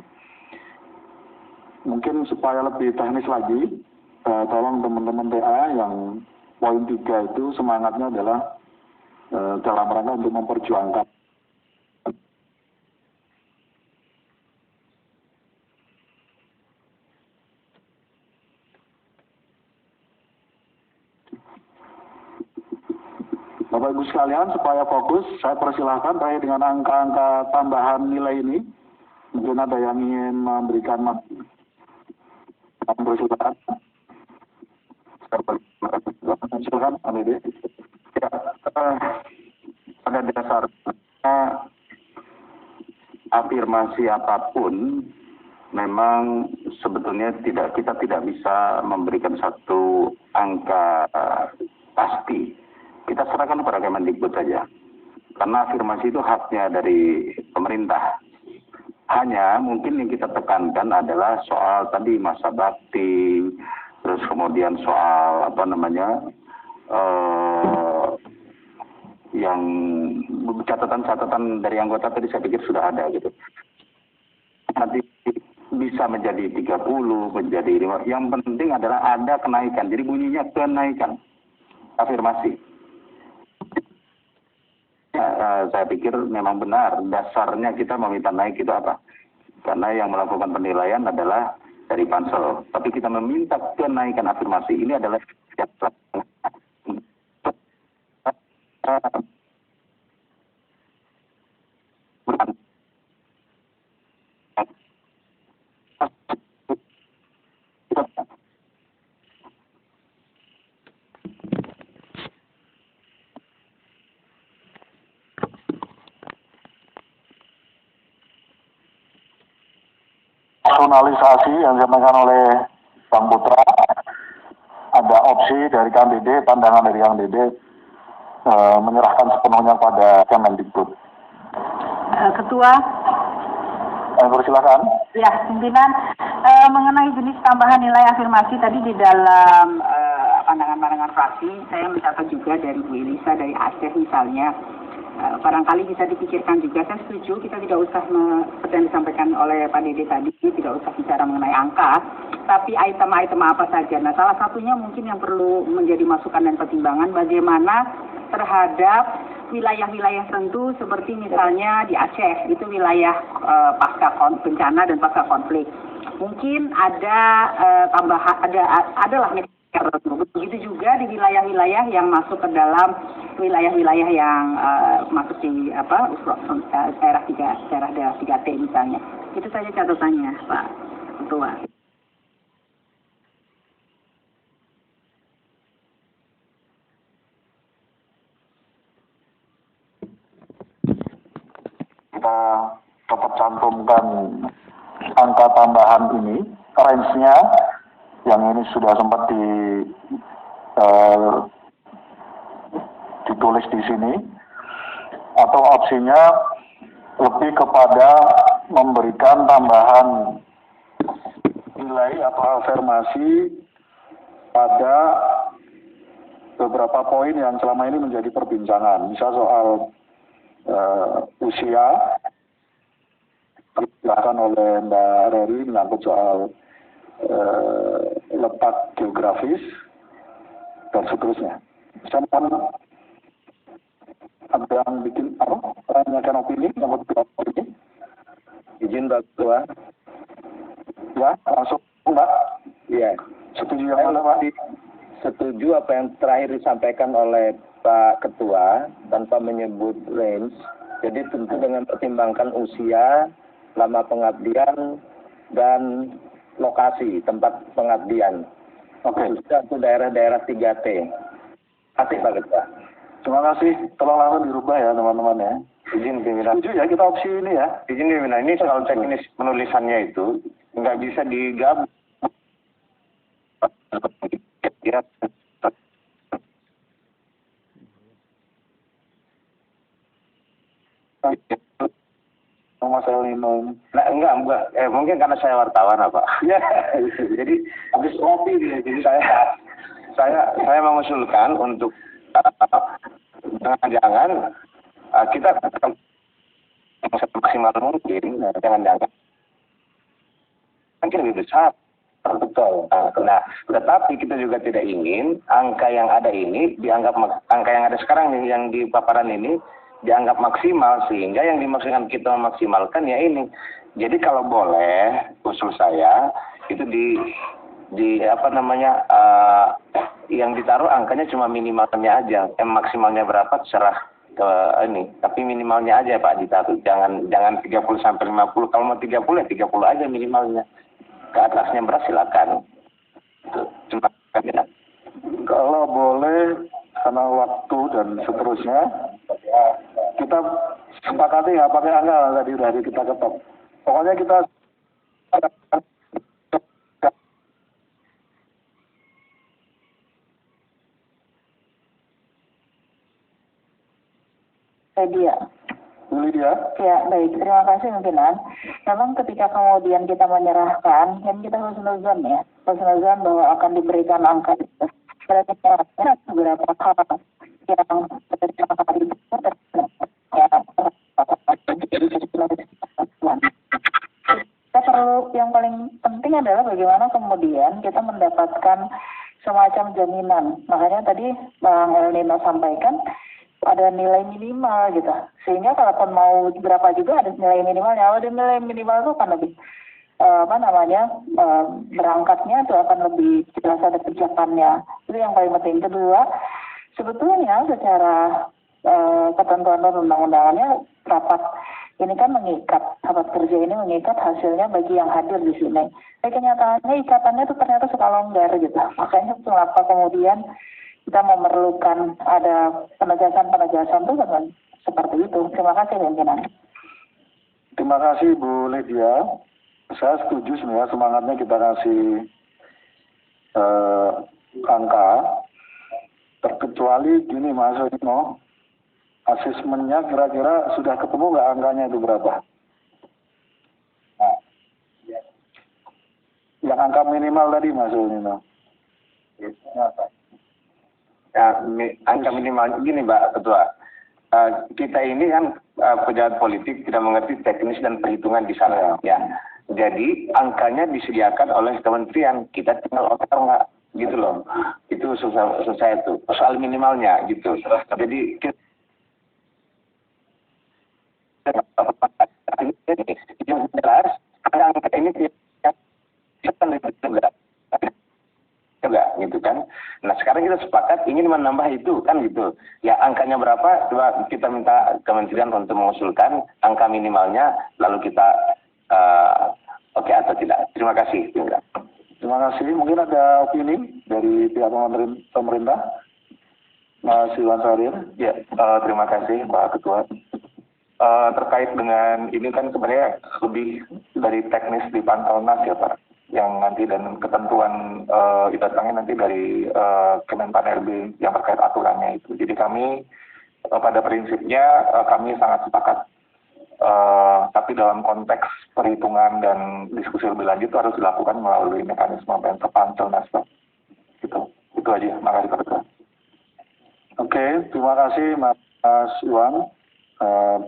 Speaker 3: Mungkin supaya lebih teknis lagi, tolong teman-teman TA yang poin 3 itu semangatnya adalah dalam rangka untuk memperjuangkan Bapak Ibu sekalian, supaya fokus, saya persilahkan terkait dengan angka-angka tambahan nilai ini. Mungkin ada yang ingin memberikan persilakan. Silakan, Pak Ya, pada dasarnya afirmasi apapun memang sebetulnya kita tidak bisa memberikan satu angka pasti. Kita serahkan kepada Kemendikbud saja, karena afirmasi itu haknya dari pemerintah. Hanya mungkin yang kita tekankan adalah soal tadi masa bakti, terus kemudian soal yang catatan-catatan dari anggota tadi saya pikir sudah ada gitu. Nanti bisa menjadi 30, menjadi 5. Yang penting adalah ada kenaikan. Jadi bunyinya kenaikan afirmasi. Saya pikir memang benar dasarnya kita meminta naik itu apa? Karena yang melakukan penilaian adalah dari Pansel. Tapi kita meminta kenaikan afirmasi. Ini adalah
Speaker 1: personalisasi yang disampaikan oleh Bang Putra. Ada opsi dari Kang Dede, pandangan dari Kang Dede, menyerahkan sepenuhnya pada Kemendikbud.
Speaker 4: Ketua.
Speaker 1: Persilakan.
Speaker 4: Ya, pimpinan, mengenai jenis tambahan nilai afirmasi tadi di dalam pandangan-pandangan fraksi, saya mencatat juga dari Bu Elisa, dari Aceh misalnya, barangkali bisa dipikirkan juga. Saya setuju, kita tidak usah seperti yang disampaikan oleh Pak Dede tadi, tidak usah bicara mengenai angka, tapi item-item apa saja. Nah, salah satunya mungkin yang perlu menjadi masukan dan pertimbangan bagaimana terhadap wilayah-wilayah tertentu seperti misalnya di Aceh, itu wilayah pasca bencana dan pasca konflik. Mungkin ada tambahan, adalah begitu juga di wilayah-wilayah yang masuk ke dalam wilayah-wilayah yang masuk di daerah 3T misalnya. Itu saja catatannya, Pak Ketua.
Speaker 1: Kita tetap cantumkan angka tambahan ini, range-nya yang ini sudah sempat ditulis di sini, atau opsinya lebih kepada memberikan tambahan nilai atau afirmasi pada beberapa poin yang selama ini menjadi perbincangan. Misal soal usia, dijelaskan oleh Mbak Reri menyangkut soal letak geografis dan seterusnya. Saya mohon ada yang bikin menanyakan opini, menyangkut opini.
Speaker 7: Izin Pak Ketua.
Speaker 1: Ya, langsung Mbak.
Speaker 7: Iya.
Speaker 1: Setuju yang mana Pak?
Speaker 7: Setuju apa yang terakhir disampaikan oleh Pak Ketua tanpa menyebut range. Jadi tentu dengan pertimbangkan usia, lama pengabdian, dan lokasi tempat pengabdian.
Speaker 1: Oke.
Speaker 7: Khususnya untuk daerah-daerah 3T. Kasih Pak Ketua.
Speaker 1: Terima kasih. Tolong langsung dirubah ya teman-teman ya.
Speaker 3: Izin pimpinan.
Speaker 1: Setuju ya kita opsi ini ya.
Speaker 3: Izin pimpinan, ini soal teknis penulisannya itu nggak bisa digabung. Ya.
Speaker 1: Mas Elnino.
Speaker 3: Nah, enggak. Mungkin karena saya wartawan, Pak.
Speaker 1: Ya.
Speaker 3: Jadi habis kopi dia. Jadi saya mengusulkan untuk jangan kita maksimal mungkin, jangan-jangan mungkin lebih besar. Betul. Nah, tetapi kita juga tidak ingin angka yang ada ini dianggap angka yang ada sekarang nih, yang di paparan ini dianggap maksimal, sehingga yang dimaksudkan kita memaksimalkan ya ini. Jadi kalau boleh usul saya itu di apa namanya yang ditaruh angkanya cuma minimalnya aja, maksimalnya berapa terserah ke ini, tapi minimalnya aja Pak ditaruh, jangan 30 sampai 50. Kalau mau 30 ya 30 aja minimalnya. Ke atasnya beras silakan. Cuma ya.
Speaker 1: Kalau boleh karena waktu dan seterusnya kita sepakati ya pakai angka tadi udah kita ketok. Pokoknya kita
Speaker 5: Lydia.
Speaker 1: Lydia.
Speaker 5: Ya, baik. Terima kasih pimpinan. Memang ketika kemudian kita menyerahkan, kan kita husnuzon ya. Husnuzon bahwa akan diberikan angka itu. Berarti ada beberapa hal yang beberapa kali itu kita perlu, yang paling penting adalah bagaimana kemudian kita mendapatkan semacam jaminan. Makanya tadi Bang Elnino sampaikan ada nilai minimal gitu, sehingga kalaupun mau berapa juga ada nilai minimalnya. Kalau ada nilai minimal itu akan lebih berangkatnya itu akan lebih jelas, ada pijakannya. Itu yang paling penting. Kedua, sebetulnya secara ketentuan perundang-undangannya rapat ini kan mengikat, rapat kerja ini mengikat hasilnya bagi yang hadir di sini. Tapi kenyataannya ikatannya itu ternyata suka longgar gitu. Makanya kenapa kemudian kita memerlukan ada penegasan-penegasan itu dengan seperti itu. Terima kasih pimpinan.
Speaker 1: Terima kasih Bu Lydia. Saya setuju sebenarnya, semangatnya kita kasih angka. Terkecuali gini Mas Elnino, asesmennya kira-kira sudah ketemu nggak angkanya itu berapa? Nah, yang angka minimal tadi Mas Elnino.
Speaker 3: Ya, angka minimal gini Mbak Ketua. Kita ini kan pejabat politik tidak mengerti teknis dan perhitungan di sana. Ya. Jadi angkanya disediakan oleh kementerian, kita tinggal oper nggak gitu loh. Itu susah itu. Soal minimalnya gitu. Jadi yang jelas angka ini juga gitu kan. Nah sekarang kita sepakat ingin menambah itu kan gitu. Ya angkanya berapa? Coba kita minta kementerian untuk mengusulkan angka minimalnya, lalu kita oke atau tidak. Terima kasih.
Speaker 1: Terima kasih. Mungkin ada opini dari pihak pemerintah, Mas Iwan Sarir.
Speaker 3: Ya, terima kasih Pak Ketua. Terkait dengan ini kan sebenarnya lebih dari teknis di Pantaunas ya Pak, yang nanti dan ketentuan datangnya nanti dari Kemenpan RB yang terkait aturannya itu. Jadi kami pada prinsipnya kami sangat sepakat, tapi dalam konteks perhitungan dan diskusi lebih lanjut itu harus dilakukan melalui mekanisme Pantaunas Pak. Gitu. Itu aja. Makasih Pak Ketua. terima kasih Mas Iwan.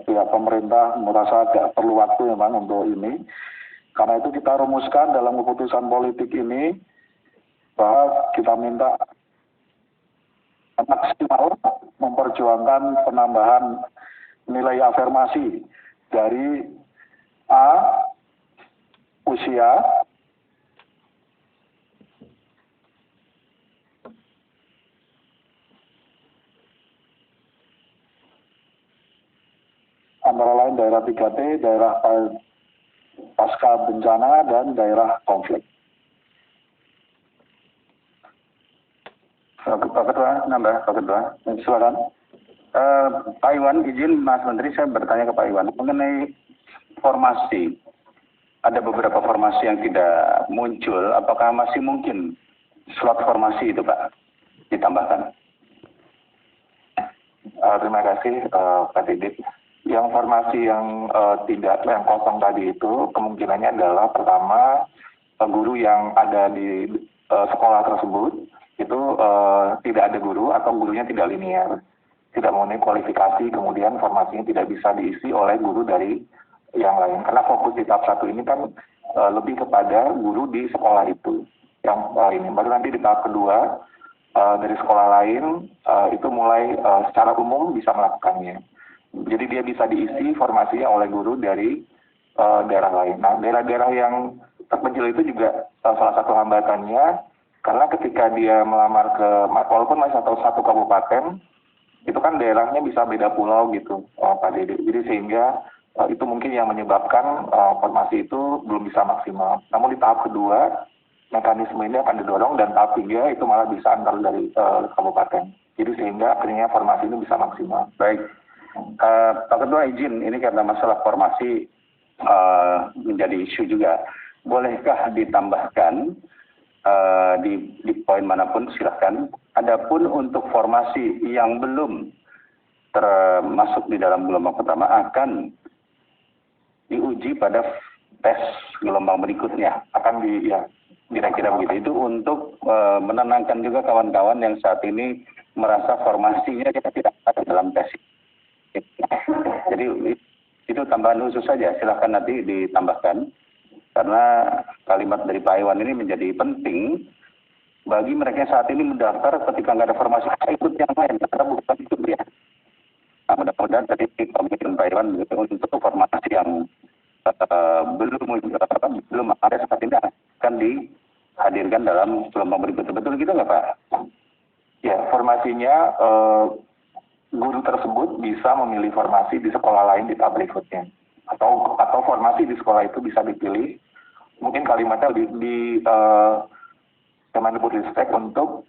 Speaker 3: Pihak pemerintah merasa agak perlu waktu memang untuk ini. Karena itu kita rumuskan dalam keputusan politik ini bahwa kita minta maksimal memperjuangkan penambahan nilai afirmasi dari A, usia, antara lain daerah 3T, daerah pasca bencana, dan daerah konflik. Pak Ketua, Pak Ketua, silakan. Pak Iwan, izin Mas Menteri, saya bertanya ke Pak Iwan mengenai formasi. Ada beberapa formasi yang tidak muncul, apakah masih mungkin slot formasi itu Pak ditambahkan?
Speaker 8: Terima kasih Pak Didit. Yang formasi yang yang kosong tadi itu kemungkinannya adalah pertama guru yang ada di sekolah tersebut itu tidak ada guru atau gurunya tidak linear, tidak memenuhi kualifikasi, kemudian formasinya tidak bisa diisi oleh guru dari yang lain. Karena fokus di tahap 1 ini kan lebih kepada guru di sekolah itu. Yang ini baru nanti di tahap kedua dari sekolah lain itu mulai secara umum bisa melakukannya. Jadi dia bisa diisi formasinya oleh guru dari daerah lain. Nah, daerah-daerah yang terpencil itu juga salah satu hambatannya, karena ketika dia melamar ke, walaupun masih satu kabupaten, itu kan daerahnya bisa beda pulau gitu, Pak Dede. Jadi sehingga itu mungkin yang menyebabkan formasi itu belum bisa maksimal. Namun di tahap kedua, mekanisme ini akan didorong, dan tahap 3 itu malah bisa antar dari kabupaten. Jadi sehingga akhirnya formasi ini bisa maksimal.
Speaker 3: Baik. Pak Ketua izin, ini karena masalah formasi menjadi isu juga. Bolehkah ditambahkan di poin manapun silahkan. Adapun untuk formasi yang belum termasuk di dalam gelombang pertama akan diuji pada tes gelombang berikutnya. Akan kira-kira begitu. Itu untuk menenangkan juga kawan-kawan yang saat ini merasa formasinya tidak ada dalam tes. Jadi itu tambahan khusus saja, silahkan nanti ditambahkan. Karena kalimat dari Pak Iwan ini menjadi penting bagi mereka yang saat ini mendaftar ketika nggak ada formasi, ikut yang lain, karena bukan itu ya. Nah, mudah-mudahan tadi komitmen Pak Iwan untuk formasi yang belum ada saat ini akan dihadirkan dalam gelombang berikutnya. Betul gitu nggak Pak?
Speaker 8: Ya, formasinya guru tersebut bisa memilih formasi di sekolah lain di tahap berikutnya. Atau formasi di sekolah itu bisa dipilih, mungkin kalimatnya di Kemendikbudristek untuk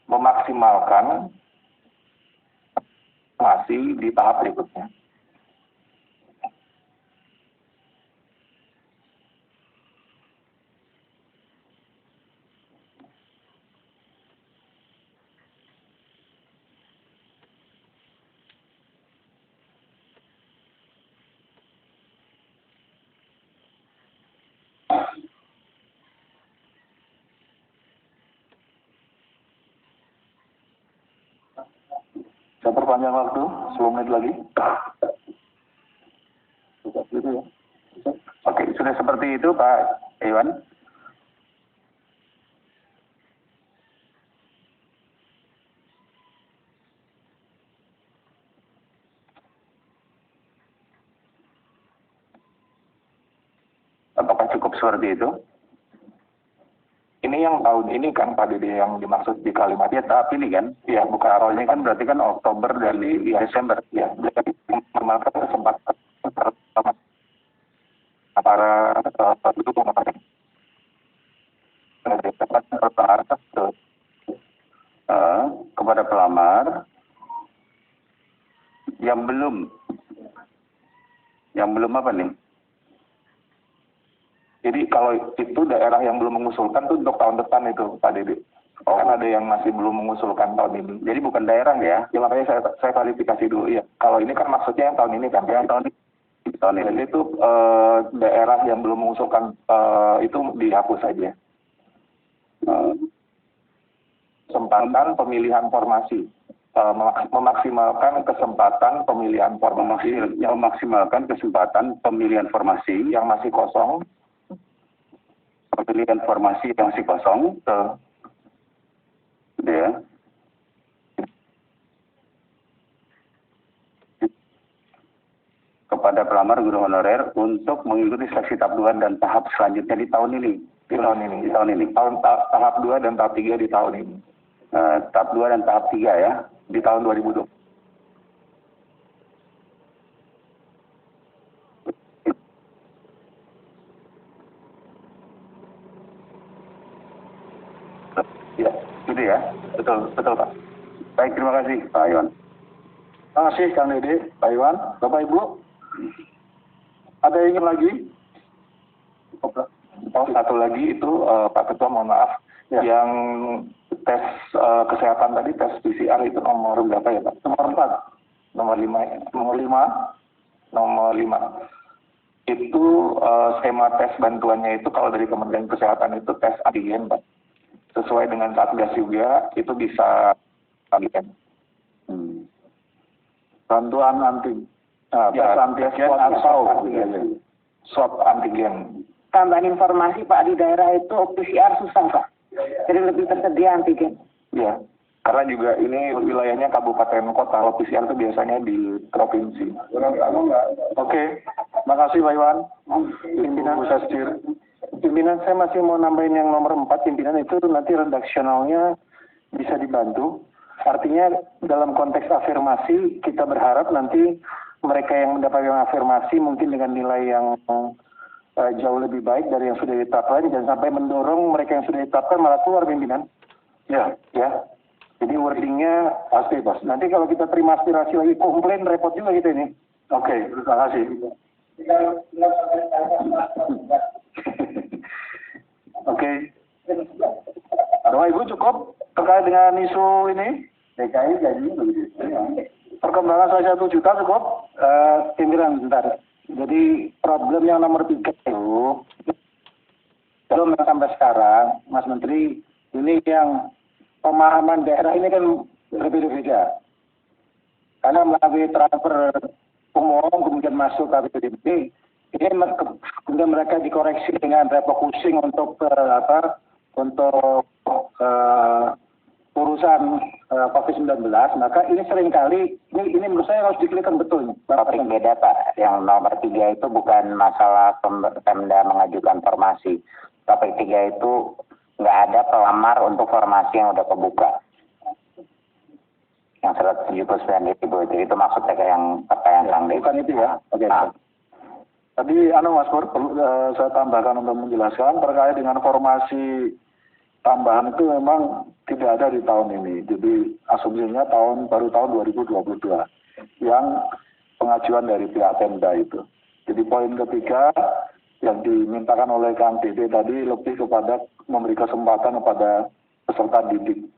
Speaker 8: memaksimalkan formasi di tahap berikutnya.
Speaker 3: Saya perpanjang waktu 10 menit lagi. Gitu ya.
Speaker 6: Oke, sudah seperti itu Pak Iwan. Apakah cukup seperti itu?
Speaker 8: Ini yang tahun ini kan Pak Dede yang dimaksud di kalimat.
Speaker 3: Ya tahap ini kan, ya bukan awalnya kan berarti kan Oktober dan Desember.
Speaker 8: Ya, jadi memakai kesempatan para pendukung
Speaker 3: kepada pelamar yang belum apa nih?
Speaker 8: Jadi kalau itu daerah yang belum mengusulkan tuh untuk tahun depan itu Pak Dede. Kan ada yang masih belum mengusulkan tahun ini.
Speaker 3: Jadi bukan daerah ya?
Speaker 8: Ya makanya saya klarifikasi dulu ya. Kalau ini kan maksudnya yang tahun ini kan. Yang tahun ini. Jadi itu daerah yang belum mengusulkan itu dihapus saja. kesempatan pemilihan formasi. Memaksimalkan kesempatan pemilihan formasi.
Speaker 3: Memaksimalkan kesempatan pemilihan formasi
Speaker 8: yang masih kosong.
Speaker 3: Pemilihan formasi yang masih kosong. Ya. Kepada pelamar guru honorer untuk mengikuti seleksi tahap 2 dan tahap selanjutnya di tahun ini. Tahap 2 dan tahap 3 di tahun ini. Tahap 2 dan tahap 3 ya, di tahun 2020. Ya, itu ya. Betul Pak. Baik, terima kasih Pak Iwan.
Speaker 1: Terima kasih Kang Dede, Pak Iwan, Bapak Ibu. Ada yang ingin lagi?
Speaker 8: Satu lagi itu Pak Ketua, mohon maaf, yang tes kesehatan tadi, tes PCR itu nomor berapa ya Pak? Nomor 5. Itu skema tes bantuannya itu kalau dari Kementerian Kesehatan itu tes antigen Pak. Sesuai dengan Satgas juga, itu bisa antigen.
Speaker 1: Bantuan antigen.
Speaker 8: Tes antigen atau swab antigen.
Speaker 5: Tambahan informasi Pak, di daerah itu PCR susah Pak. Jadi lebih tersedia antigen.
Speaker 8: Ya, karena juga ini wilayahnya kabupaten kota. Kalau PCR itu biasanya di provinsi.
Speaker 1: Oke, makasih Pak Iwan. Pimpinan Pimpinan, saya masih mau nambahin yang nomor 4. Pimpinan itu nanti redaksionalnya bisa dibantu. Artinya dalam konteks afirmasi kita berharap nanti mereka yang mendapatkan afirmasi mungkin dengan nilai yang jauh lebih baik dari yang sudah ditetapkan, dan sampai mendorong mereka yang sudah ditetapkan malah keluar pimpinan. Ya. Jadi wordingnya pasti bos. Nanti kalau kita terima aspirasi lagi komplain repot juga kita ini. Oke, terima kasih. Oke. Bapak Ibu cukup terkait dengan isu ini? DKI jadi perkembangan saya 1 juta cukup? Pimpinan bentar. Jadi problem yang nomor 3 itu belum sampai sekarang, Mas Menteri, ini yang pemahaman daerah ini kan berbeda-beda. Karena melalui transfer umum kemudian masuk ke APBD, ini kemudian mereka dikoreksi dengan refocusing untuk urusan COVID-19, maka ini seringkali ini menurut saya harus diklikan betul.
Speaker 6: Topik beda Pak, yang nomor 3 itu bukan masalah Pemda mengajukan formasi. Topik 3 itu nggak ada pelamar untuk formasi yang udah kebuka. Yang 179.000 itu maksudnya yang pertanyaan Kang Dede.
Speaker 1: Bukan itu ya? Oke. Tadi Mas Pur, saya tambahkan untuk menjelaskan terkait dengan formasi tambahan itu memang tidak ada di tahun ini. Jadi asumsinya baru tahun 2022 yang pengajuan dari pihak Pemda itu. Jadi poin ketiga yang dimintakan oleh Kang Dede tadi lebih kepada memberi kesempatan kepada peserta didik,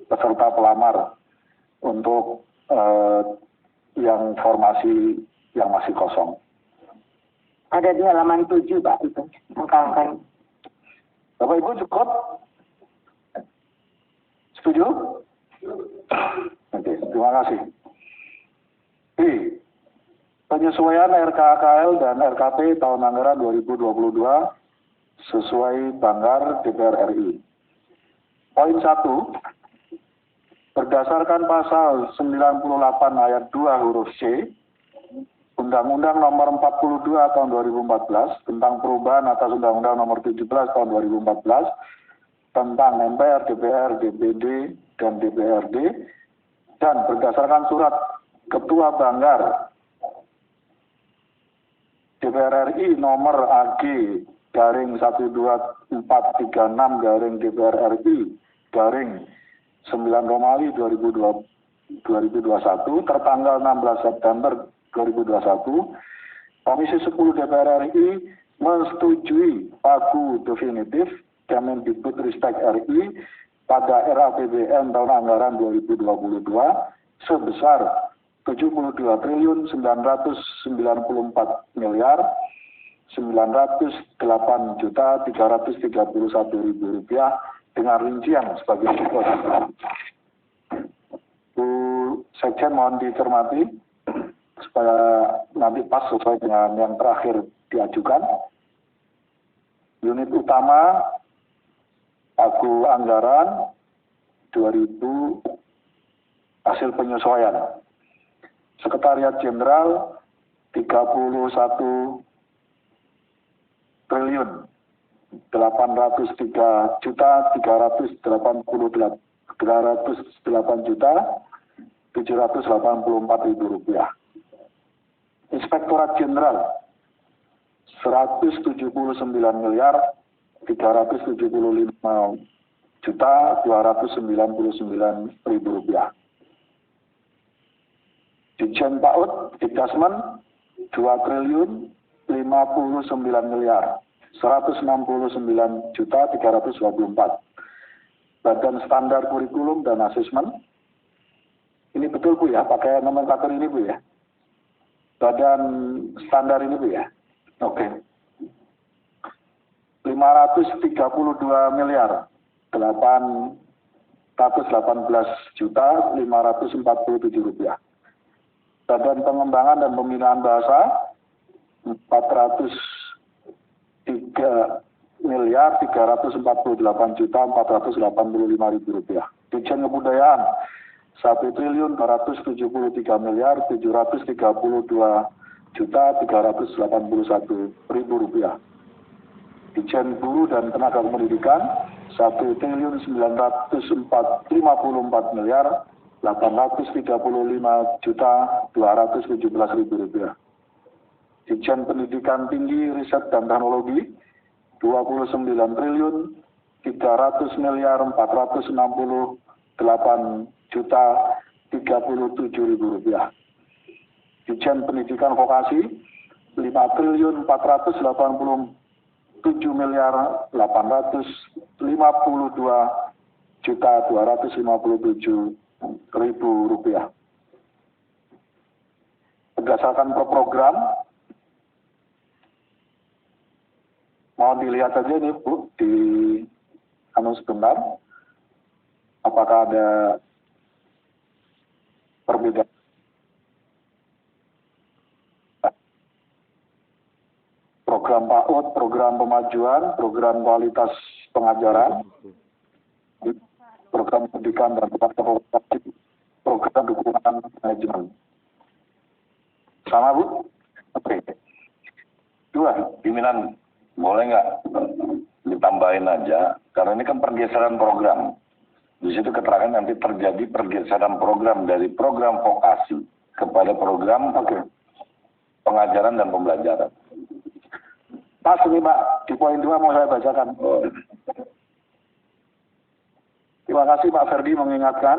Speaker 1: peserta pelamar untuk yang formasi yang masih kosong.
Speaker 5: Ada di halaman 7 Pak itu angka-angkanya.
Speaker 1: Bapak Ibu cukup? Setuju? Oke, terima kasih. B. Penyesuaian RKKL dan RKP tahun anggaran 2022 sesuai Banggar DPR RI. Poin 1. Berdasarkan pasal 98 ayat 2 huruf C, Undang-Undang Nomor 42 Tahun 2014 tentang perubahan atas Undang-Undang Nomor 17 Tahun 2014 tentang MPR, DPR, DPD, dan DPRD, dan berdasarkan surat Ketua Banggar DPR RI nomor AG garing 12436 garing DPR RI garing 9 Romawi 2021 tertanggal 16 September 2021, Komisi 10 DPR RI menyetujui pagu definitif Kemendikbudristek RI pada RAPBN tahun anggaran 2022 sebesar 72.994 miliar 908.331.000 rupiah
Speaker 9: dengan rincian sebagai berikut. Bu Sekjen mohon dicermati supaya nanti pas sesuai dengan yang terakhir diajukan. Unit utama pagu anggaran 2000 hasil penyesuaian. Sekretariat Jenderal 31 triliun 803 juta 308 juta 784 ribu rupiah. Inspektorat Jenderal 179 miliar 375 juta 299 ribu rupiah. Ditjen PAUD Dikdasmen 2 triliun 59 miliar 169 juta 324. Badan Standar Kurikulum dan Asesmen. Ini betul Bu ya, pakai nomenklatur ini Bu ya. Badan standar ini Bu ya. Oke. 532 miliar 818 juta 547 rupiah. Badan Pengembangan dan Pembinaan Bahasa 403 miliar 348 juta 485 ribu rupiah. Ditjen Kebudayaan 1 triliun 473 miliar 732 juta 381 ribu rupiah. Ditjen Guru dan Tenaga Pendidikan 1 triliun 954 miliar 835 juta 217 ribu rupiah. Ditjen Pendidikan Tinggi, Riset dan Teknologi 29 triliun 300 miliar 468 juta 37 ribu rupiah. Ditjen Pendidikan Vokasi 5 triliun 487 miliar 852 juta 257 ribu rupiah. Berdasarkan per program, mohon dilihat saja ini Bu di sebentar, apakah ada perbedaan. Program PAUD, program pemajuan, program kualitas pengajaran, program pendidikan dan program dukungan manajemen. Sama Bu? Oke.
Speaker 3: Dua, pimpinan boleh nggak ditambahin aja, karena ini kan pergeseran program. Di situ keterangan nanti terjadi pergeseran program dari program vokasi kepada program pengajaran dan pembelajaran.
Speaker 9: Pas ini Pak, di poin 2 mau saya bacakan. Terima kasih Pak Ferdi mengingatkan.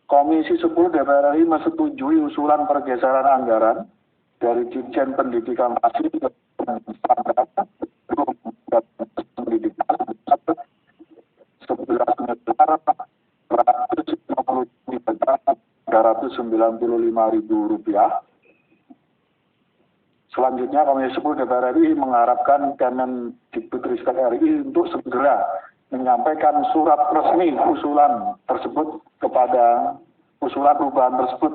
Speaker 9: Komisi 10 DPR RI menyetujui usulan pergeseran anggaran dari Ditjen Pendidikan Vokasi ke Standar Pendidikan 11.395 ribu rupiah. Selanjutnya Komisi 10 DPR RI mengharapkan Kemendikbudristek RI untuk segera menyampaikan surat resmi usulan perubahan tersebut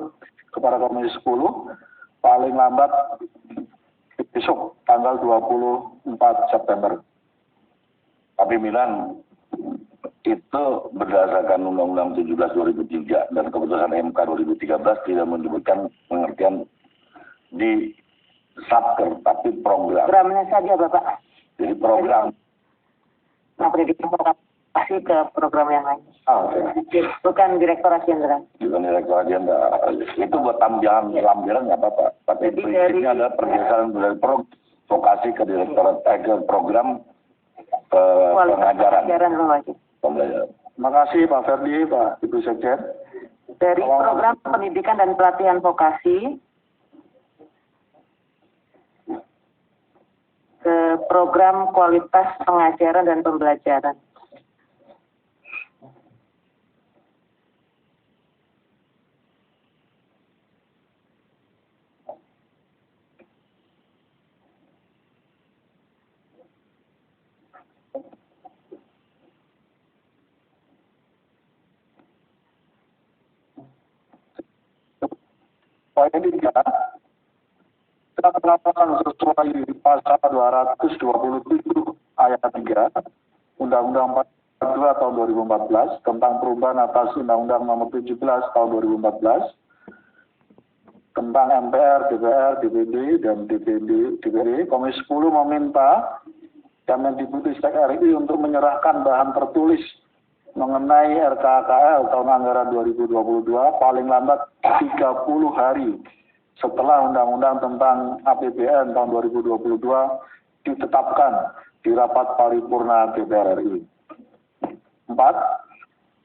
Speaker 9: kepada Komisi 10 paling lambat besok tanggal 24 September.
Speaker 3: Tapi Milan itu berdasarkan Undang-Undang 17/2003 dan keputusan MK 2013 tidak menyebutkan pengertian di satker, tapi program.
Speaker 5: Programnya saja Bapak.
Speaker 3: Jadi program.
Speaker 5: Nah, pendidikan vokasi ke program yang lain. Bukan Direktorat Jenderal.
Speaker 3: Bukan Direktorat Jenderal. Itu buat tambahan lampiran nggak apa-apa. Tapi prinsipnya adalah pergeseran dari vokasi ke Direktorat ke program pengajaran. Pembelajaran.
Speaker 9: Terima kasih Pak Ferdi, Pak Ibu Sekjen.
Speaker 5: Dari program pendidikan dan pelatihan vokasi ke program kualitas pengajaran dan pembelajaran.
Speaker 9: Poin 3, kita melakukan sesuai pasal 227 ayat 3 Undang-Undang 42 tahun 2014 tentang perubahan atas Undang-Undang nomor 17 tahun 2014 tentang MPR, DPR, DPD, dan DPD. Komisi 10 meminta Kemendikbudristek RI untuk menyerahkan bahan tertulis mengenai RKKL tahun anggaran 2022 paling lambat 30 hari setelah Undang-Undang tentang APBN tahun 2022 ditetapkan di rapat paripurna DPR RI. 4.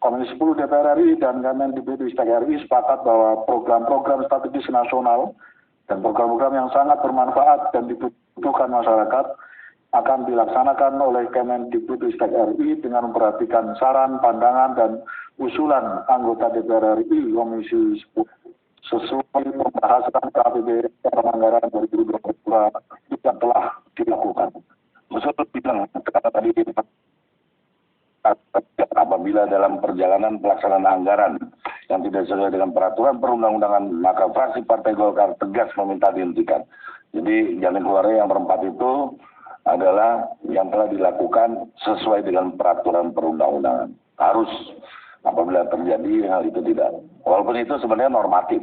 Speaker 9: Komisi 10 DPR RI dan Kemendikbudristek RI sepakat bahwa program-program strategis nasional dan program-program yang sangat bermanfaat dan dibutuhkan masyarakat akan dilaksanakan oleh Kemendikbudristek RI dengan memperhatikan saran, pandangan, dan usulan anggota DPR RI Komisi 10 sesuai pembahasan KAPBN anggaran 2022 yang telah dilakukan.
Speaker 3: Maksud bilang karena tadi apabila dalam perjalanan pelaksanaan anggaran yang tidak sesuai dengan peraturan perundang-undangan, maka fraksi Partai Golkar tegas meminta dihentikan. Jadi jalan keluarnya yang berempat itu adalah yang telah dilakukan sesuai dengan peraturan perundang-undangan. Harus apabila terjadi hal itu tidak. Walaupun itu sebenarnya normatif,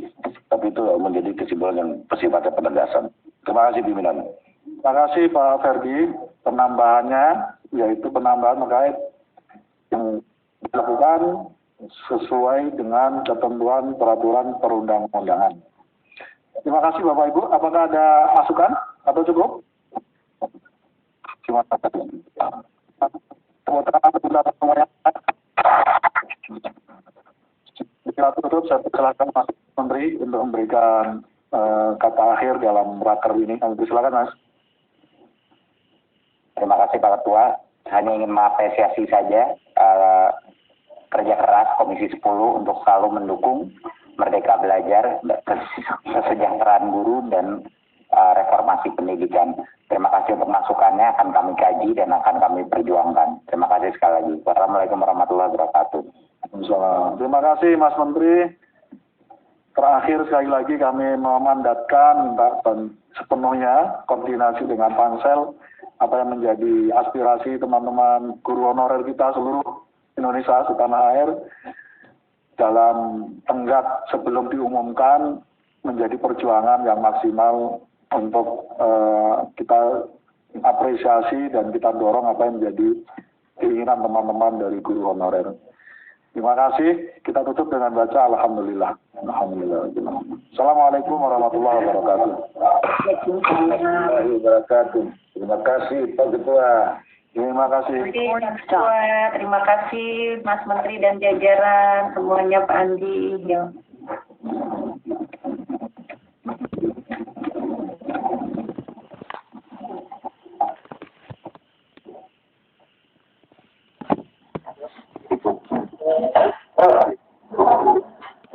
Speaker 3: tapi itu menjadi kesimpulan yang bersifatnya penegasan. Terima kasih pimpinan.
Speaker 9: Terima kasih Pak Ferdi. Penambahannya yaitu penambahan terkait yang dilakukan sesuai dengan ketentuan peraturan perundang-undangan. Terima kasih Bapak Ibu. Apakah ada masukan atau cukup? Terima kasih. Kita tutup, saya persilakan Mas Menteri untuk memberikan kata akhir dalam raker ini. Silakan Mas.
Speaker 6: Terima kasih Pak Ketua. Hanya ingin mengapresiasi saja kerja keras Komisi 10 untuk selalu mendukung Merdeka Belajar, kesejahteraan guru, dan reformasi pendidikan. Terima kasih untuk masukannya, akan kami kaji dan akan kami perjuangkan. Terima kasih sekali lagi. Wassalamualaikum warahmatullahi wabarakatuh.
Speaker 9: Terima kasih Mas Menteri. Terakhir sekali lagi kami memandatkan sepenuhnya koordinasi dengan Pansel apa yang menjadi aspirasi teman-teman guru honorer kita seluruh Indonesia setanah air dalam tenggat sebelum diumumkan menjadi perjuangan yang maksimal untuk kita apresiasi dan kita dorong apa yang menjadi keinginan teman-teman dari guru honorer. Terima kasih. Kita tutup dengan baca Alhamdulillah. Alhamdulillah. Assalamualaikum warahmatullahi wabarakatuh.
Speaker 3: Warahmatullahi wabarakatuh. Terima kasih Pak Ketua.
Speaker 9: Terima kasih.
Speaker 10: Terima kasih Mas Menteri dan jajaran semuanya, Pak Andi.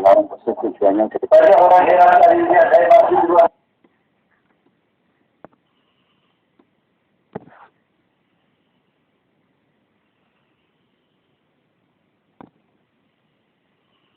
Speaker 3: Persetujuannya dari orang yang